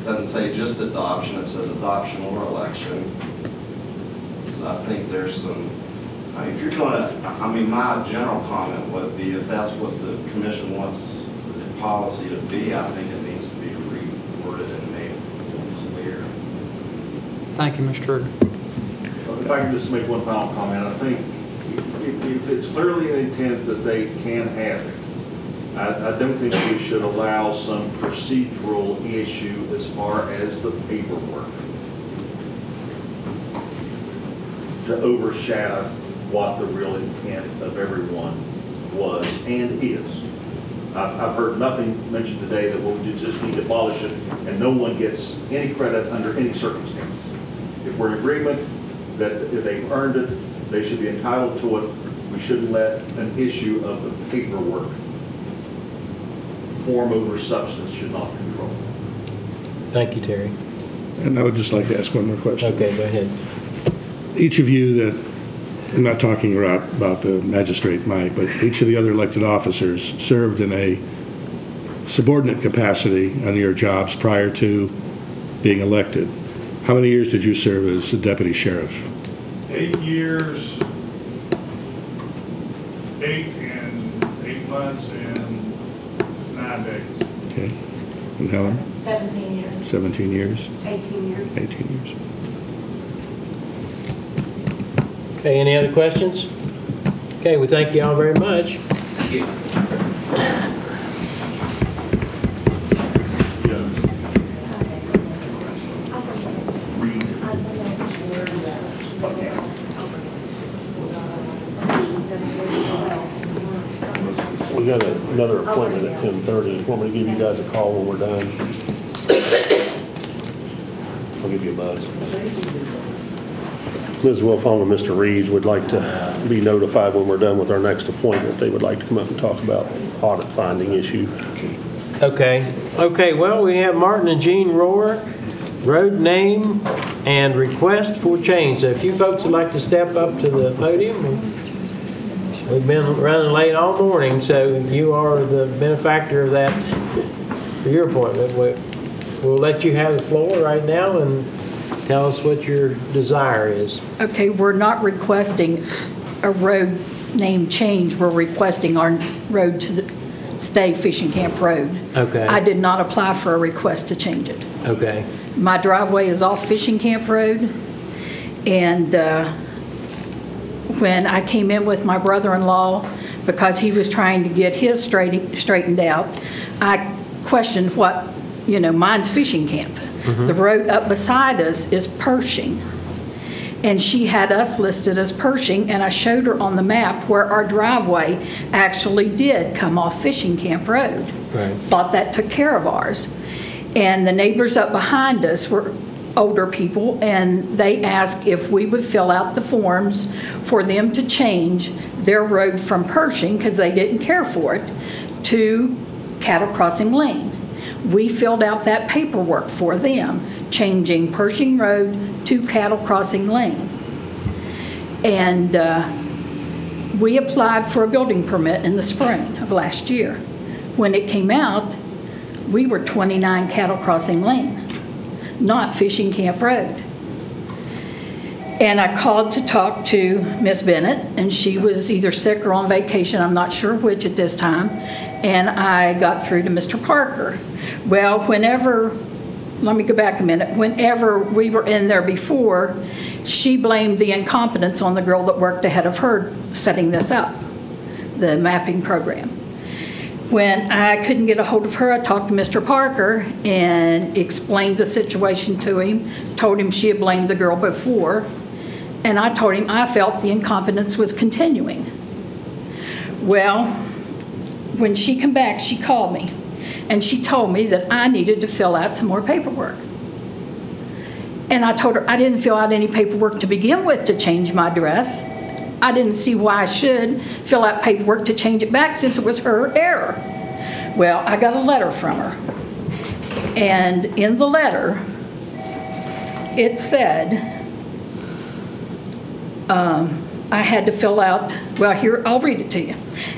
It doesn't say just adoption, it says adoption or election. So I think there's some, I mean, if you're going to, I mean, my general comment would be if that's what the commission wants the policy to be, I think it needs to be reworded and made clear. Thank you, Mr. Trigger. If I can just make one final comment, I think if it's clearly an intent that they can have it, I don't think we should allow some procedural issue as far as the paperwork to overshadow what the real intent of everyone was and is. I've heard nothing mentioned today that we'll just need to abolish it and no one gets any credit under any circumstances. If we're in agreement that if they've earned it, they should be entitled to it. We shouldn't let an issue of the paperwork, form over substance, should not control. Thank you, Terry. And I would just like to ask one more question. Okay, go ahead. Each of you that, I'm not talking about the magistrate, Mike, but each of the other elected officers served in a subordinate capacity on your jobs prior to being elected. How many years did you serve as a deputy sheriff? 8 years, 8 months and 9 days. Okay. And Helen? 17 years. 17 years? 18 years. 18 years. Okay, any other questions? Okay, we thank you all very much. Thank you. We got another appointment at 10:30. You want me to give you guys a call when we're done? I'll give you a buzz. Ms. Wilfong and Mr. Reeves would like to be notified when we're done with our next appointment. They would like to come up and talk about audit finding issue. Okay. Okay, well, we have Martin and Jean Rohr, road name and request for change. So if you folks would like to step up to the podium. We've been running late all morning, so you are the benefactor of that for your appointment. We'll let you have the floor right now and tell us what your desire is. Okay, we're not requesting a road name change. We're requesting our road to stay Fishing Camp Road. Okay. I did not apply for a request to change it. Okay. My driveway is off Fishing Camp Road, and when I came in with my brother-in-law, because he was trying to get his straightened out, I questioned what, mine's Fishing Camp. Mm-hmm. The road up beside us is Pershing. And she had us listed as Pershing, and I showed her on the map where our driveway actually did come off Fishing Camp Road. Right. Thought that took care of ours. And the neighbors up behind us were older people, and they asked if we would fill out the forms for them to change their road from Pershing, because they didn't care for it, to Cattle Crossing Lane. We filled out that paperwork for them, changing Pershing Road to Cattle Crossing Lane. And we applied for a building permit in the spring of last year. When it came out, we were 29 Cattle Crossing Lane, not Fishing Camp Road. And I called to talk to Miss Bennett, and she was either sick or on vacation, I'm not sure which at this time, and I got through to Mr. Parker. Well, let me go back a minute, whenever we were in there before, she blamed the incompetence on the girl that worked ahead of her setting this up, the mapping program. When I couldn't get a hold of her, I talked to Mr. Parker and explained the situation to him, told him she had blamed the girl before, and I told him I felt the incompetence was continuing. Well, when she came back, she called me, and she told me that I needed to fill out some more paperwork. And I told her I didn't fill out any paperwork to begin with to change my address. I didn't see why I should fill out paperwork to change it back since it was her error. Well, I got a letter from her. And in the letter, it said, I had to fill out, well, here, I'll read it to you.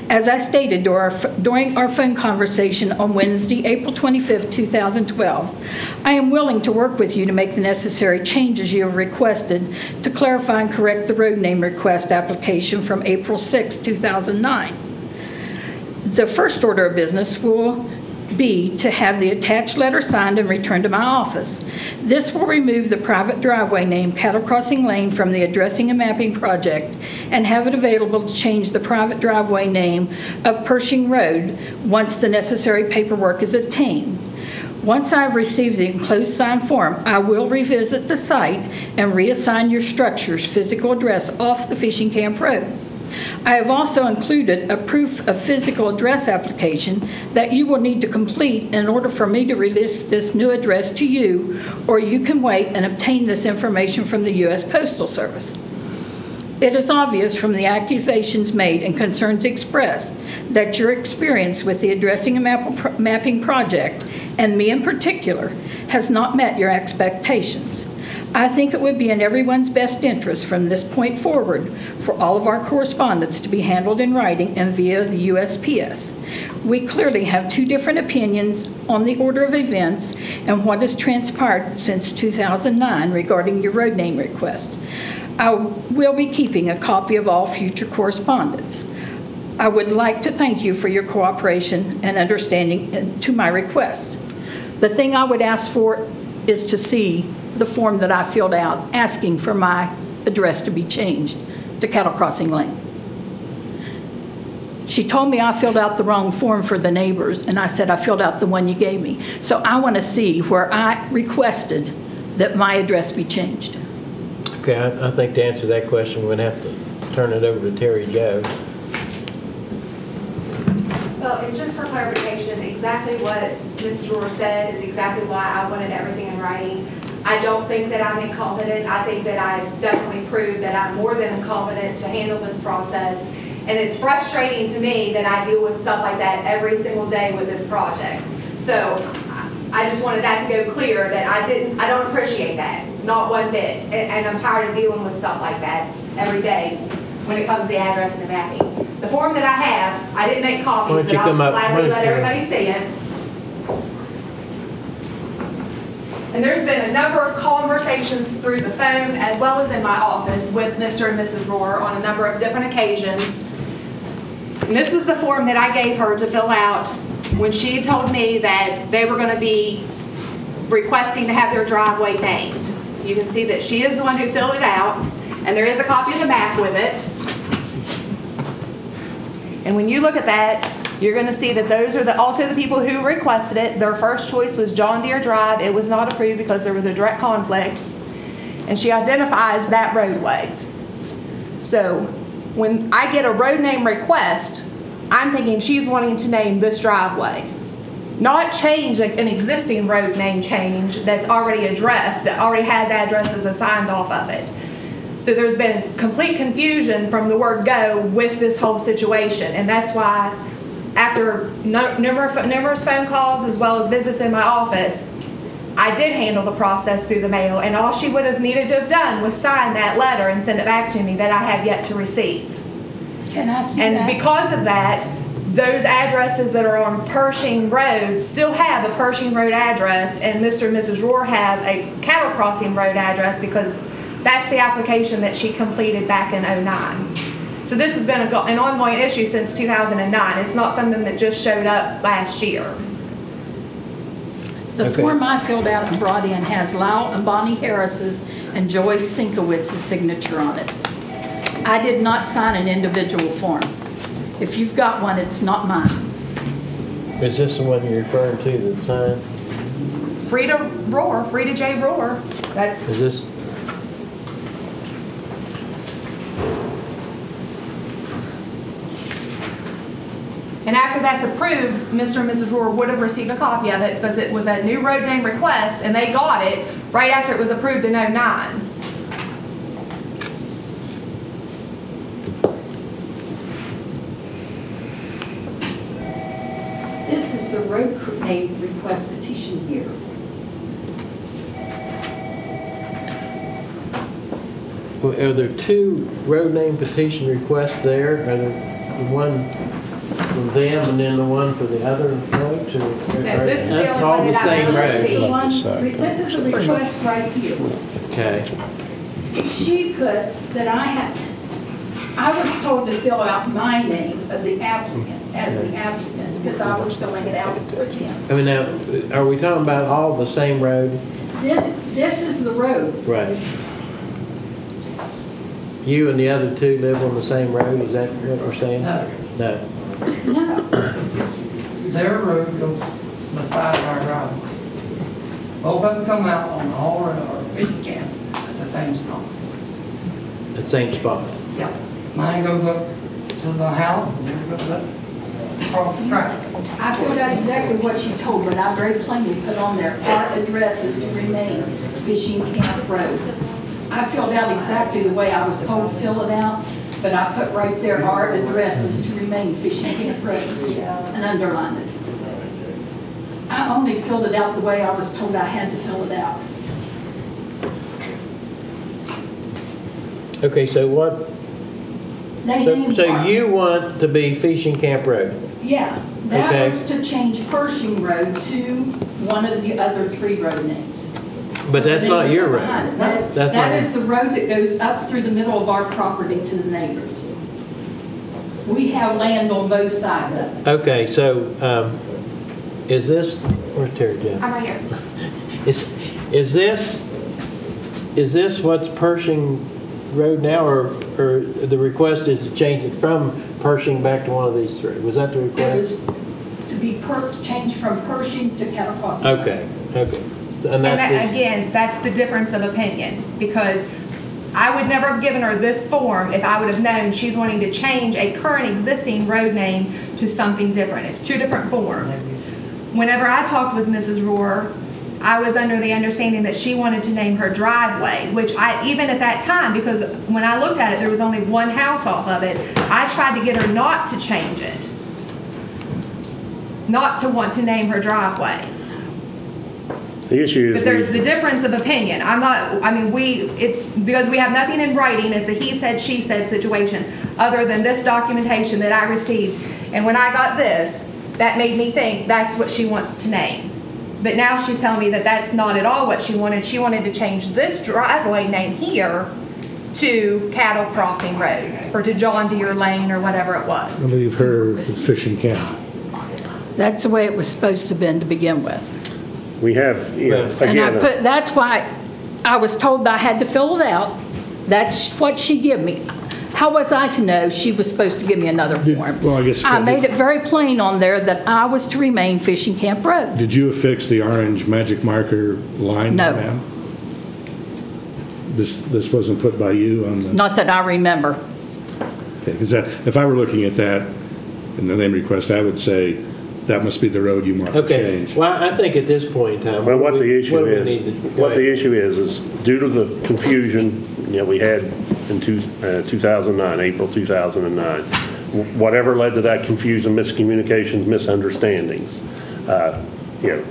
As I stated during our phone conversation on Wednesday, April 25th, 2012, I am willing to work with you to make the necessary changes you have requested to clarify and correct the road name request application from April 6, 2009. The first order of business will be to have the attached letter signed and returned to my office. This will remove the private driveway name Cattle Crossing Lane from the addressing and mapping project and have it available to change the private driveway name of Pershing Road once the necessary paperwork is obtained. Once I've received the enclosed signed form, I will revisit the site and reassign your structure's physical address off the fishing camp road. I have also included a proof of physical address application that you will need to complete in order for me to release this new address to you, or you can wait and obtain this information from the U.S. Postal Service. It is obvious from the accusations made and concerns expressed that your experience with the addressing and mapping project, and me in particular, has not met your expectations. I think it would be in everyone's best interest from this point forward for all of our correspondence to be handled in writing and via the USPS. We clearly have two different opinions on the order of events and what has transpired since 2009 regarding your road name requests. I will be keeping a copy of all future correspondence. I would like to thank you for your cooperation and understanding to my request. The thing I would ask for is to see the form that I filled out asking for my address to be changed to Cattle Crossing Lane. She told me I filled out the wrong form for the neighbors, and I said I filled out the one you gave me. So I want to see where I requested that my address be changed. Okay, I think to answer that question, we're going to have to turn it over to Terry Jo. Well, and just for clarification, exactly what Mrs. Rohr said is exactly why I wanted everything in writing. I don't think that I'm incompetent. I think that I've definitely proved that I'm more than competent to handle this process. And it's frustrating to me that I deal with stuff like that every single day with this project. So I just wanted that to go clear that I don't appreciate that, not one bit. And I'm tired of dealing with stuff like that every day when it comes to the address and the mapping. The form that I have, I didn't make copies, but I'll gladly let everybody see it. And there's been a number of conversations through the phone as well as in my office with Mr. and Mrs. Rohr on a number of different occasions. And this was the form that I gave her to fill out when she had told me that they were going to be requesting to have their driveway named. You can see that she is the one who filled it out, and there is a copy of the map with it. And when you look at that, you're going to see that those are also the people who requested it. Their first choice was John Deere Drive. It was not approved because there was a direct conflict. And she identifies that roadway. So when I get a road name request, I'm thinking she's wanting to name this driveway. Not change an existing road name change that's already addressed, that already has addresses assigned off of it. So there's been complete confusion from the word go with this whole situation. And that's why after numerous phone calls as well as visits in my office, I did handle the process through the mail, and all she would have needed to have done was sign that letter and send it back to me that I have yet to receive. Can I see and that? And because of that, those addresses that are on Pershing Road still have a Pershing Road address, and Mr. and Mrs. Rohr have a Cattle Crossing Road address because that's the application that she completed back in '09. So this has been an ongoing issue since 2009. It's not something that just showed up last year. The form I filled out and brought in has Lyle and Bonnie Harris's and Joyce Sinkowitz's signature on it. I did not sign an individual form. If you've got one, it's not mine. Is this the one you're referring to, the sign? Frida Rohr, Frida J. Rohr. That's. Is this? And after that's approved, Mr. and Mrs. Rohr would have received a copy of it because it was a new road name request, and they got it right after it was approved in '09. This this is the road name request petition here. Well, are there two road name petition requests there? Are there the one from them and then the one for the other folks? No, this is the That's only all one the that I same received. road? This is the request right here. Okay. She put that I was told to fill out my name of the applicant, as the applicant, because I was filling it out for him. I mean, now, are we talking about all the same road? This is the road. Right. You and the other two live on the same road, is that what you're saying? No. No. No. Their road goes beside our driveway. Both of them come out on the whole road, or fishing camp, at the same spot. The same spot? Yeah. Mine goes up to the house, and theirs goes up across the tracks. I filled out exactly what she told, but I very plainly put on there, our address is to remain Fishing Camp Road. I filled out exactly the way I was told to fill it out, but I put right there, our address is to remain Fishing Camp Road, and underlined it. I only filled it out the way I was told I had to fill it out. Okay, so what, so you want to be Fishing Camp Road? Yeah, that Okay. was to change Pershing Road to one of the other three road names. But that's not your road. That That's not- is the road that goes up through the middle of our property to the neighbors. We have land on both sides of it. Okay, so, is this, where's Terry Jeff? I'm right here. Is this what's Pershing Road now, or the request is to change it from Pershing back to one of these three? Was that the It request? was to be changed from Pershing to Catacosta. Okay, okay. And that, again, that's the difference of opinion, because I would never have given her this form if I would have known she's wanting to change a current existing road name to something different. It's two different forms. Whenever I talked with Mrs. Rohr, I was under the understanding that she wanted to name her driveway, which I, even at that time, because when I looked at it, there was only one house off of it, I tried to get her not to change it. Not to want to name her driveway. The issue is. But there's the difference of opinion. I'm not, I mean, it's because we have nothing in writing, it's a he said, she said situation, other than this documentation that I received. And when I got this, that made me think that's what she wants to name. But now she's telling me that that's not at all what she wanted. She wanted to change this driveway name here to Cattle Crossing Road, or to John Deere Lane, or whatever it was. I leave her Fishing Camp. That's the way it was supposed to have been to begin with. We have, you know, And I again, that's why I was told I had to fill it out. That's what she gave me. How was I to know she was supposed to give me another form? Well, I guess. I made it very plain on there that I was to remain Fishing Camp Road. Did you affix the orange magic marker line? No. Ma'am? This wasn't put by you on the. Not that I remember. Okay, because if I were looking at that in the name request, I would say that must be the road you want to Okay, change. well, I think at this point in time. well, what the do issue we is, need to- go ahead. is due to the confusion, you know, we had in 2009, April 2009, whatever led to that confusion, miscommunications, misunderstandings. You know,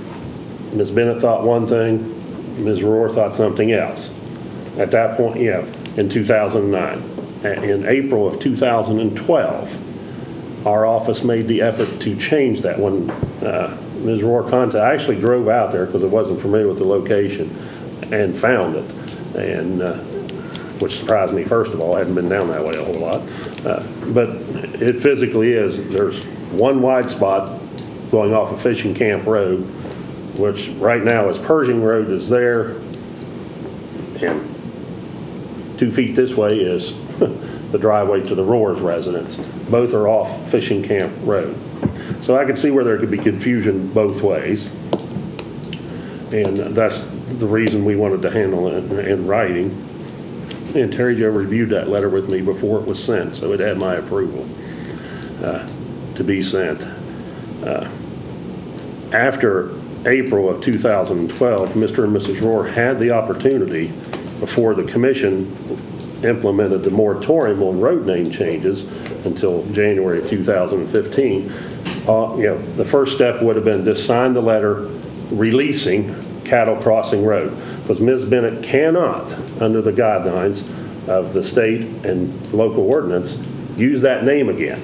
Ms. Bennett thought one thing, Ms. Rohr thought something else. At that point, you know, in 2009. In April of 2012, our office made the effort to change that. When Ms. Rohr contacted, I actually drove out there because I wasn't familiar with the location and found it, and which surprised me, first of all. I hadn't been down that way a whole lot. But it physically is, there's one wide spot going off of Fishing Camp Road, which right now is Pershing Road is there, and 2 feet this way is the driveway to the Rohr's residence. Both are off Fishing Camp Road. So I could see where there could be confusion both ways. And that's the reason we wanted to handle it in writing. And Terry Jo reviewed that letter with me before it was sent, so it had my approval to be sent. After April of 2012, Mr. and Mrs. Rohr had the opportunity before the commission implemented the moratorium on road name changes until January of 2015 The first step would have been to sign the letter releasing Cattle Crossing Road, because Ms. Bennett cannot, under the guidelines of the state and local ordinance, use that name again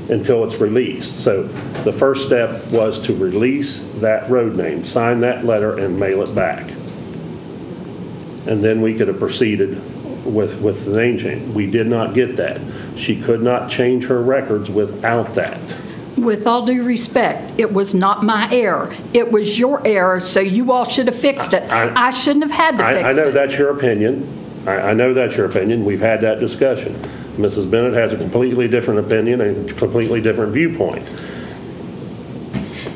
until it's released. So the first step was to release that road name, sign that letter, and mail it back. And then we could have proceeded with the name change. We did not get that. She could not change her records without that. With all due respect, it was not my error. It was your error, so you all should have fixed it. I shouldn't have had to fix it. I know that's your opinion. I know that's your opinion. We've had that discussion. Mrs. Bennett has a completely different opinion and a completely different viewpoint.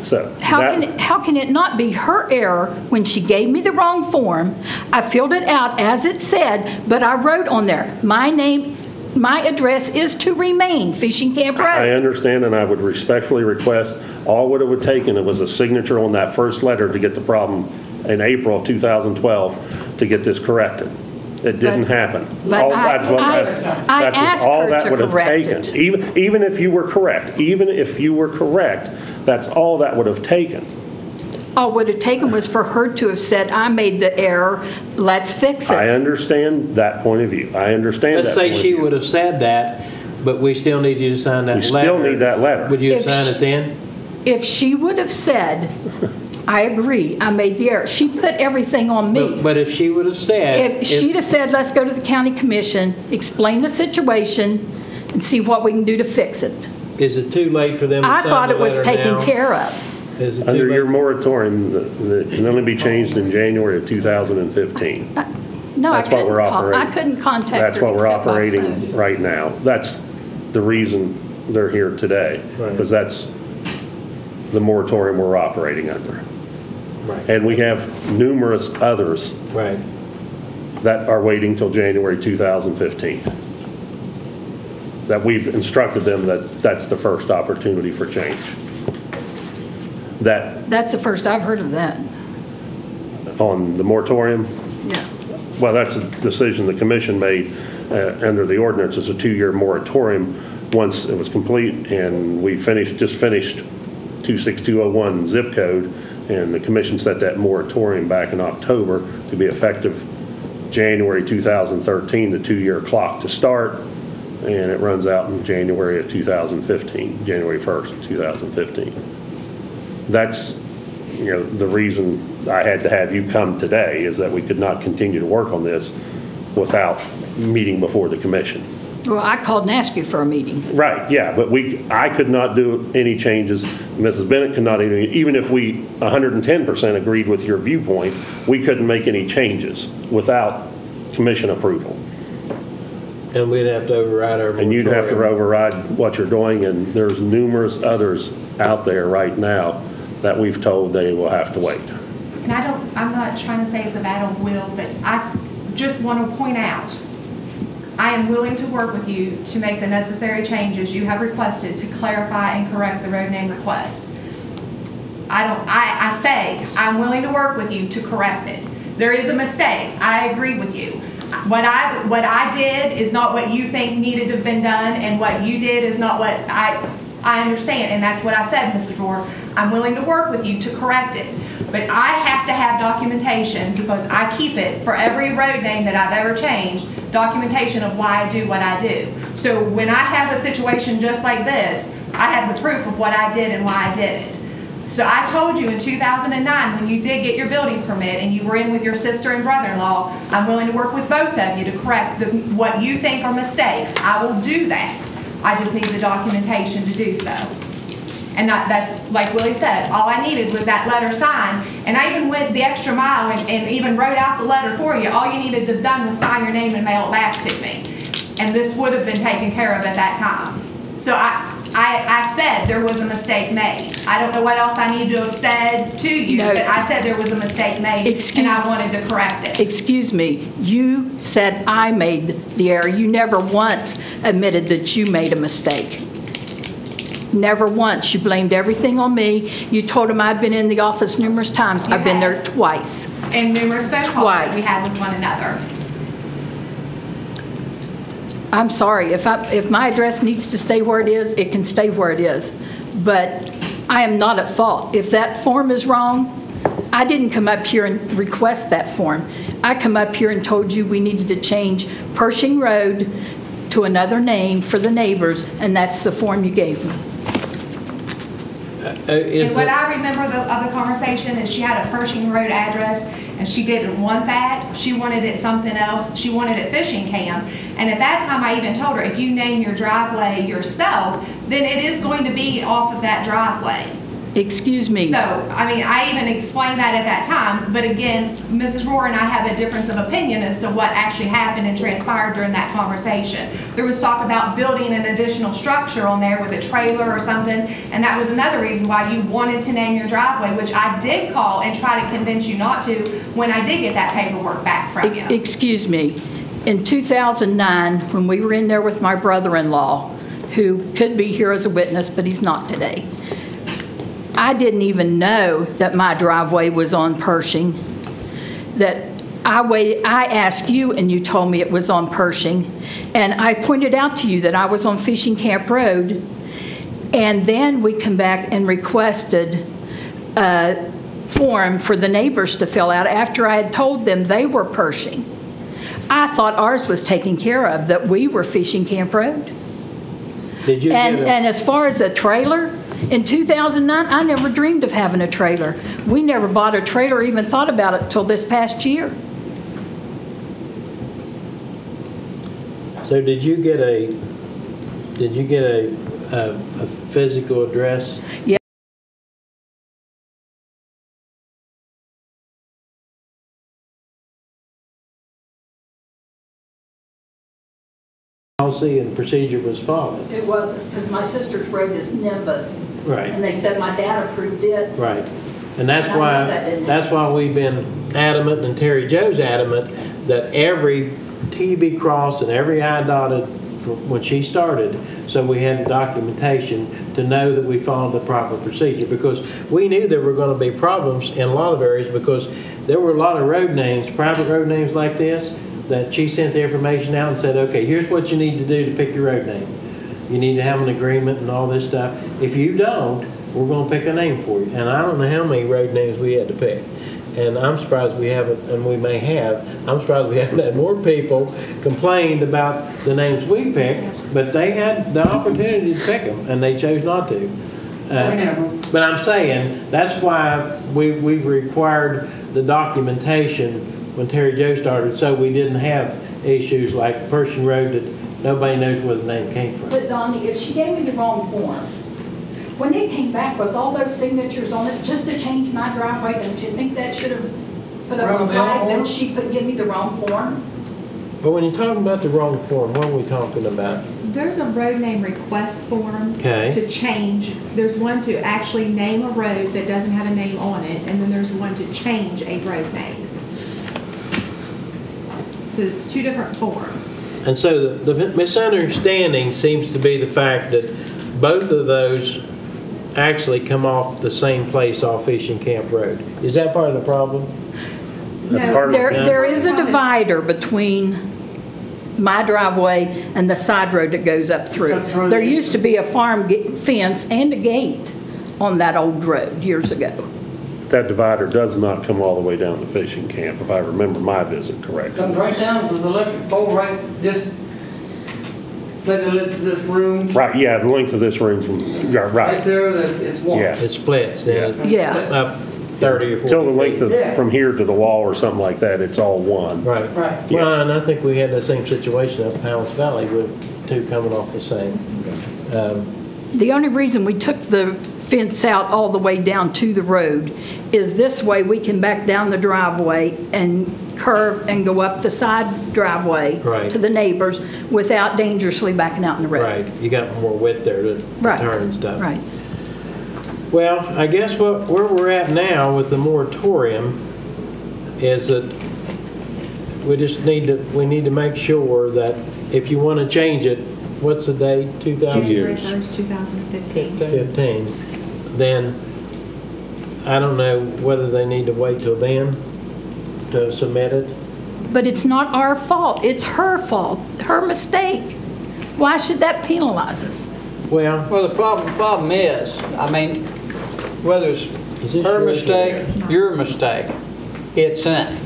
So how can it not be her error when she gave me the wrong form? I filled it out as it said, but I wrote on there, my name, my address is to remain Fishing Camp Road. I understand, and I would respectfully request all what it would take, and it was a signature on that first letter to get the problem in April of 2012 to get this corrected. It didn't happen. That's just all that would have taken. Even if you were correct, that's all that would have taken. All would have taken was for her to have said, I made the error, let's fix it. I understand that point of view. I understand that. Let's say she would have said that, but we still need you to sign that letter. We still need that letter. Would you have signed it then? If she would have said, I agree, I made the error. She put everything on me. But if she would have said... If she'd have said, let's go to the county commission, explain the situation, and see what we can do to fix it. Is it too late for them to sign the letter now? I thought it was taken care of. Under your moratorium, that can only be changed in January of 2015. No, I couldn't contact her. That's what we're operating right now. That's the reason they're here today, because that's the moratorium we're operating under. Right. And we have numerous others that are waiting till January 2015. That we've instructed them that that's the first opportunity for change. That's the first I've heard of that. On the moratorium? Yeah. Well, that's a decision the commission made under the ordinance. It's a 2-year moratorium. Once it was complete and we just finished 26201 zip code, and the commission set that moratorium back in October to be effective January 2013, the 2-year clock to start, and it runs out in January of 2015, January 1st, 2015. That's, the reason I had to have you come today, is that we could not continue to work on this without meeting before the commission. Well, I called and asked you for a meeting. Right, yeah, but I could not do any changes. Mrs. Bennett could not, even if we 110% agreed with your viewpoint, we couldn't make any changes without commission approval. And we'd have to override our moratorium. And you'd have to override what you're doing, and there's numerous others out there right now that we've told they will have to wait. And I'm not trying to say it's a battle of will, but I just want to point out, I am willing to work with you to make the necessary changes you have requested to clarify and correct the road name request. I say I'm willing to work with you to correct it. There is a mistake. I agree with you. What I did is not what you think needed to have been done, and what you did is not what I understand, and that's what I said, Mrs. Rohr. I'm willing to work with you to correct it, but I have to have documentation, because I keep it for every road name that I've ever changed, documentation of why I do what I do. So when I have a situation just like this, I have the proof of what I did and why I did it. So I told you in 2009, when you did get your building permit and you were in with your sister and brother-in-law, I'm willing to work with both of you to correct what you think are mistakes. I will do that. I just need the documentation to do so. And that's, like Willie said, all I needed was that letter signed. And I even went the extra mile and even wrote out the letter for you. All you needed to have done was sign your name and mail it back to me. And this would have been taken care of at that time. So I said there was a mistake made. I don't know what else I need to have said to you, but I said there was a mistake made, and I wanted to correct it. Excuse me, you said I made the error. You never once admitted that you made a mistake. Never once. You blamed everything on me. You told him I've been in the office numerous times. I've been there twice. And numerous phone calls that we had with one another. I'm sorry. If my address needs to stay where it is, it can stay where it is. But I am not at fault. If that form is wrong, I didn't come up here and request that form. I come up here and told you we needed to change Pershing Road to another name for the neighbors, and that's the form you gave me. And what I remember of the conversation is she had a Pershing Road address and she didn't want that. She wanted it something else. She wanted it fishing camp. And at that time I even told her, if you name your driveway yourself, then it is going to be off of that driveway. Excuse me. So, I mean, I even explained that at that time, but again, Mrs. Rohr and I have a difference of opinion as to what actually happened and transpired during that conversation. There was talk about building an additional structure on there with a trailer or something, and that was another reason why you wanted to name your driveway, which I did call and try to convince you not to when I did get that paperwork back from you. Excuse me. In 2009, when we were in there with my brother-in-law, who could be here as a witness, but he's not today, I didn't even know that my driveway was on Pershing. That I asked you and you told me it was on Pershing. And I pointed out to you that I was on Fishing Camp Road. And then we come back and requested a form for the neighbors to fill out after I had told them they were Pershing. I thought ours was taken care of, that we were Fishing Camp Road. Did you and as far as a trailer, in 2009, I never dreamed of having a trailer. We never bought a trailer or even thought about it until this past year. So did you get a physical address? Yeah. Policy and procedure was followed. It wasn't, because my sister's road is Nimbus. Right. And they said my dad approved it. Right. And that's And I know that didn't why we've been adamant, and Terry Joe's adamant, that every T be crossed and every I dotted when she started, so we had the documentation to know that we followed the proper procedure, because we knew there were going to be problems in a lot of areas, because there were a lot of road names, private road names like this, that she sent the information out and said, okay, here's what you need to do to pick your road name. You need to have an agreement and all this stuff. If you don't, we're going to pick a name for you. And I don't know how many road names we had to pick. And I'm surprised we haven't, and we may have, I'm surprised we haven't had more people complained about the names we picked, but they had the opportunity to pick them, and they chose not to. But I'm saying, that's why we've required the documentation when Terry Joe started, so we didn't have issues like Pershing Road that nobody knows where the name came from. But Donnie, if she gave me the wrong form, when it came back with all those signatures on it just to change my driveway, don't you think that should have put up a flag that she could give me the wrong form? But when you're talking about the wrong form, what are we talking about? There's a road name request form Okay. to change. There's one to actually name a road that doesn't have a name on it, and then there's one to change a road name. So it's two different forms. And so the misunderstanding seems to be the fact that both of those actually come off the same place off Fishing Camp Road. Is that part of the problem? There is a divider between my driveway and the side road that goes up through. There used to be a farm fence and a gate on that old road years ago. That divider does not come all the way down to Fishing Camp, if I remember my visit correctly. Comes right down to the electric pole, right, this room. Right, yeah, the length of this room from, yeah, Right right. there, it's one. Yeah. It splits, then Yeah. up 30 or 40 Till the length of, Yeah. from here to the wall or something like that, it's all one. Right. Right. Well, and I think we had the same situation up Powell's Valley with two coming off the same. The only reason we took the fence out all the way down to the road is this way we can back down the driveway and curve and go up the side driveway Right. to the neighbors without dangerously backing out in the road. Right. You got more width there to turn and stuff. Right. Well, I guess where we're at now with the moratorium is that we just need to make sure that if you want to change it, what's the date? January 1st, 2015. 15. Then I don't know whether they need to wait till then to submit it. But it's not our fault. It's her fault, her mistake. Why should that penalize us? Well, the problem is, I mean, whether it's her mistake, your mistake, it's in.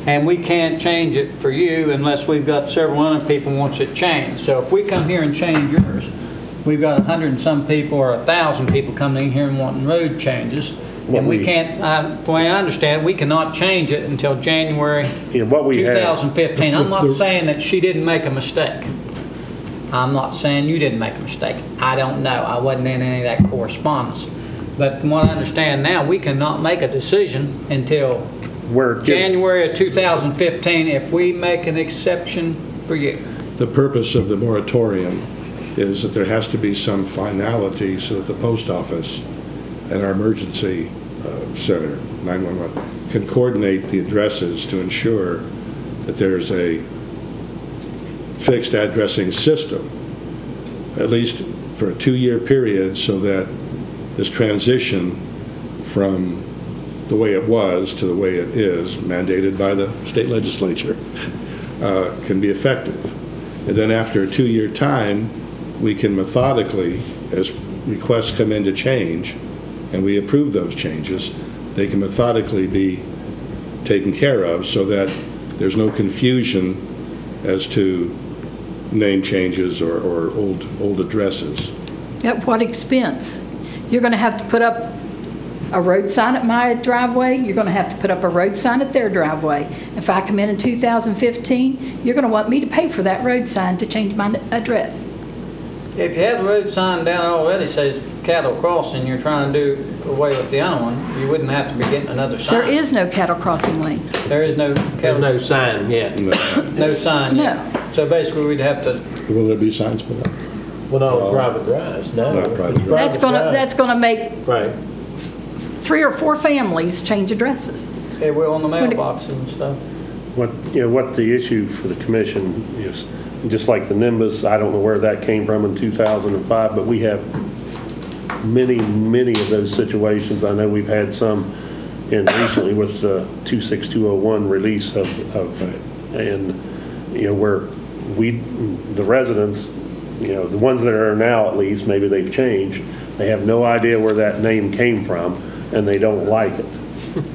And we can't change it for you unless we've got several other people wants it changed. So if we come here and change yours, we've got 100 and some people or 1,000 people coming in here and wanting road changes. And we can't, the way I understand it, we cannot change it until January 2015. I'm not saying that she didn't make a mistake. I'm not saying you didn't make a mistake. I don't know. I wasn't in any of that correspondence. But from what I understand now, we cannot make a decision until January of 2015 if we make an exception for you. The purpose of the moratorium is that there has to be some finality so that the post office and our emergency center, 911, can coordinate the addresses to ensure that there's a fixed addressing system, at least for a 2-year period, so that this transition from the way it was to the way it is, mandated by the state legislature, can be effective. And then after a 2-year time, we can methodically, as requests come in to change, and we approve those changes, they can methodically be taken care of so that there's no confusion as to name changes or old addresses. At what expense? You're going to have to put up a road sign at my driveway. You're going to have to put up a road sign at their driveway. If I come in 2015, you're going to want me to pay for that road sign to change my address. If you have a road sign down already says cattle crossing, you're trying to do away with the other one, you wouldn't have to be getting another sign. There is no cattle crossing lane. There is no cattle. There's no sign yet. No sign yet. No. So basically we'd have to. Will there be signs put up? Well, no, private drives, no. Not private drives. That's gonna make right. 3 or 4 families change addresses. It will on the mailboxes and stuff. What the issue for the commission is, just like the Nimbus, I don't know where that came from in 2005, but we have many of those situations. I know we've had some recently with the 26201 release and where the residents, the ones that are now at least, maybe they've changed, they have no idea where that name came from and they don't like it.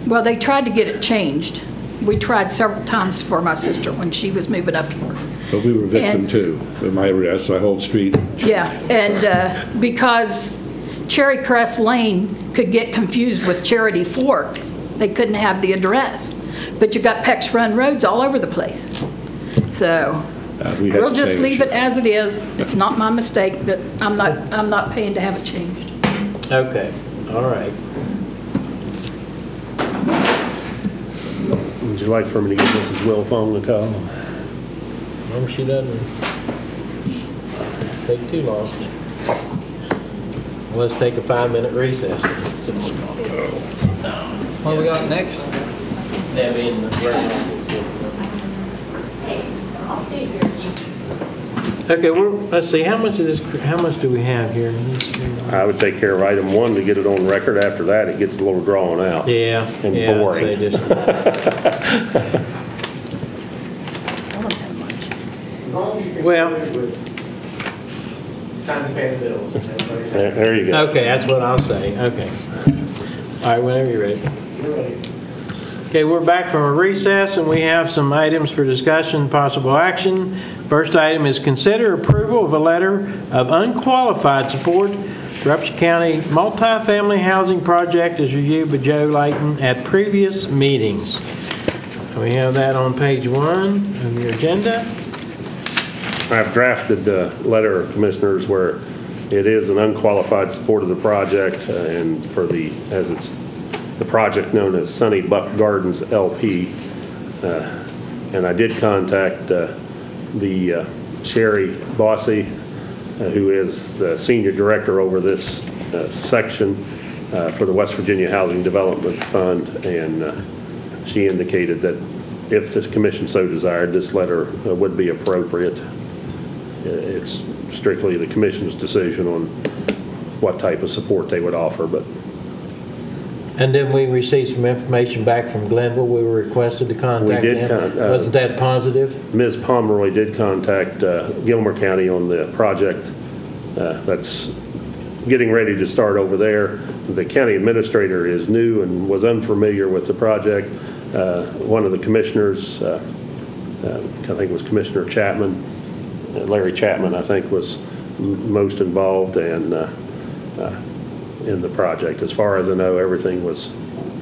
Well, they tried to get it changed. We tried several times for my sister when she was moving up here. But we were victim too. With my arrest, I whole street. Yeah, and because Cherry Crest Lane could get confused with Charity Fork, they couldn't have the address. But you got Peck's Run roads all over the place. So we'll just leave it as it is. It's not my mistake, but I'm not paying to have it changed. Okay, all right. Would you like for me to give Mrs. Wilfong a call? Remember, she doesn't take too long. Let's take a 5-minute recess. What do we got next? Debbie and the Okay, let's see, how much do we have here? I would take care of item 1 to get it on record. After that, it gets a little drawn out. Yeah. And boring. Well, It's time to pay the bills. There you go. Okay, that's what I'll say. Okay. All right, whenever you're ready. Okay, we're back from a recess, and we have some items for discussion, possible action. First item is consider approval of a letter of unqualified support for Upshur County multifamily housing project as reviewed by Joe Layton at previous meetings. We have that on page 1 of your agenda. I've drafted the letter of commissioners where it is an unqualified support of the project and for the project known as Sunny Buck Gardens LP. And I did contact the Sherry Bossy, who is the senior director over this section for the West Virginia Housing Development Fund, and she indicated that if the commission so desired, this letter would be appropriate. It's strictly the commission's decision on what type of support they would offer, but. And then we received some information back from Glenville. We were requested to contact them. Wasn't that positive? Ms. Pomeroy did contact Gilmer County on the project that's getting ready to start over there. the county administrator is new and was unfamiliar with the project. One of the commissioners, I think it was Commissioner Chapman, Larry Chapman, I think, was most involved and in the project. As far as I know, everything was.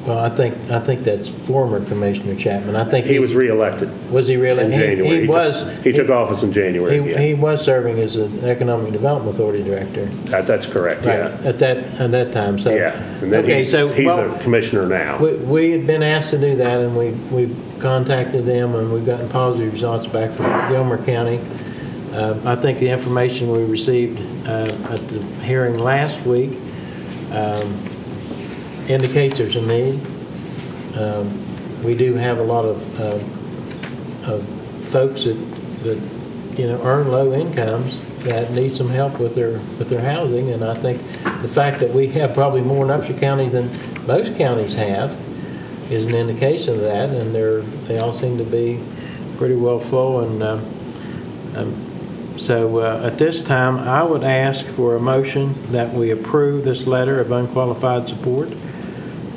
Well, I think that's former Commissioner Chapman. I think he was reelected. Was he really? In January. He took office in January. He was serving as an Economic Development Authority Director. That's correct. Right, Yeah. At that time. So yeah. And then he's a commissioner now. We had been asked to do that, and we've contacted them, and we've gotten positive results back from Gilmer County. I think the information we received at the hearing last week indicates there's a need. We do have a lot of folks that earn low incomes that need some help with their housing, and I think the fact that we have probably more in Upshur County than most counties have is an indication of that, and they all seem to be pretty well full. And so at this time, I would ask for a motion that we approve this letter of unqualified support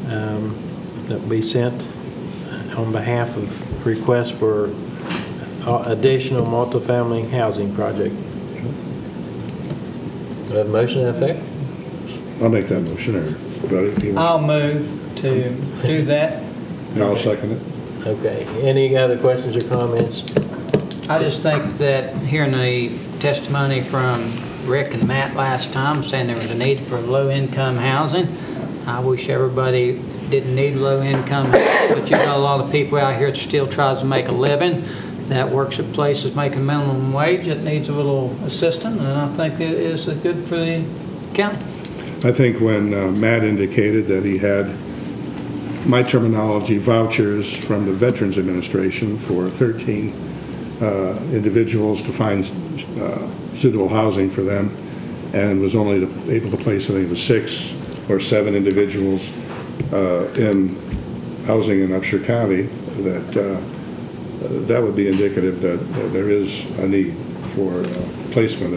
that will be sent on behalf of requests for additional multifamily housing project. Do I have a motion to that effect? I'll make that motion. I'll move to do that. And I'll second it. Okay. Any other questions or comments? I just think that hearing the testimony from Rick and Matt last time saying there was a need for low-income housing, I wish everybody didn't need low-income, but you got a lot of people out here that still tries to make a living, that works at places making minimum wage, that needs a little assistance, and I think it is good for the county. I think when Matt indicated that he had, my terminology, vouchers from the Veterans Administration for 13 individuals to find suitable housing for them, and was only able to place, I think it was 6 or 7 individuals in housing in Upshur County, that would be indicative that there is a need for placement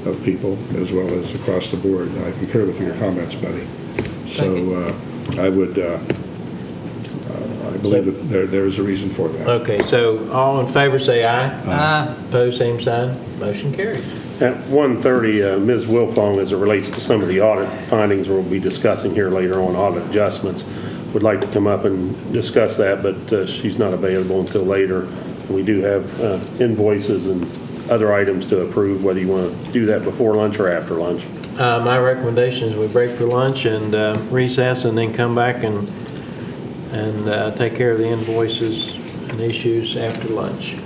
of people as well as across the board. I concur with your comments, Buddy. So I would, I believe that there is a reason for that. Okay, so all in favor say aye. Aye. Opposed, same sign. Motion carries. At 1:30, Ms. Wilfong, as it relates to some of the audit findings we'll be discussing here later on, audit adjustments, would like to come up and discuss that, but she's not available until later. We do have invoices and other items to approve, whether you want to do that before lunch or after lunch. My recommendation is we break for lunch and recess, and then come back and take care of the invoices and issues after lunch.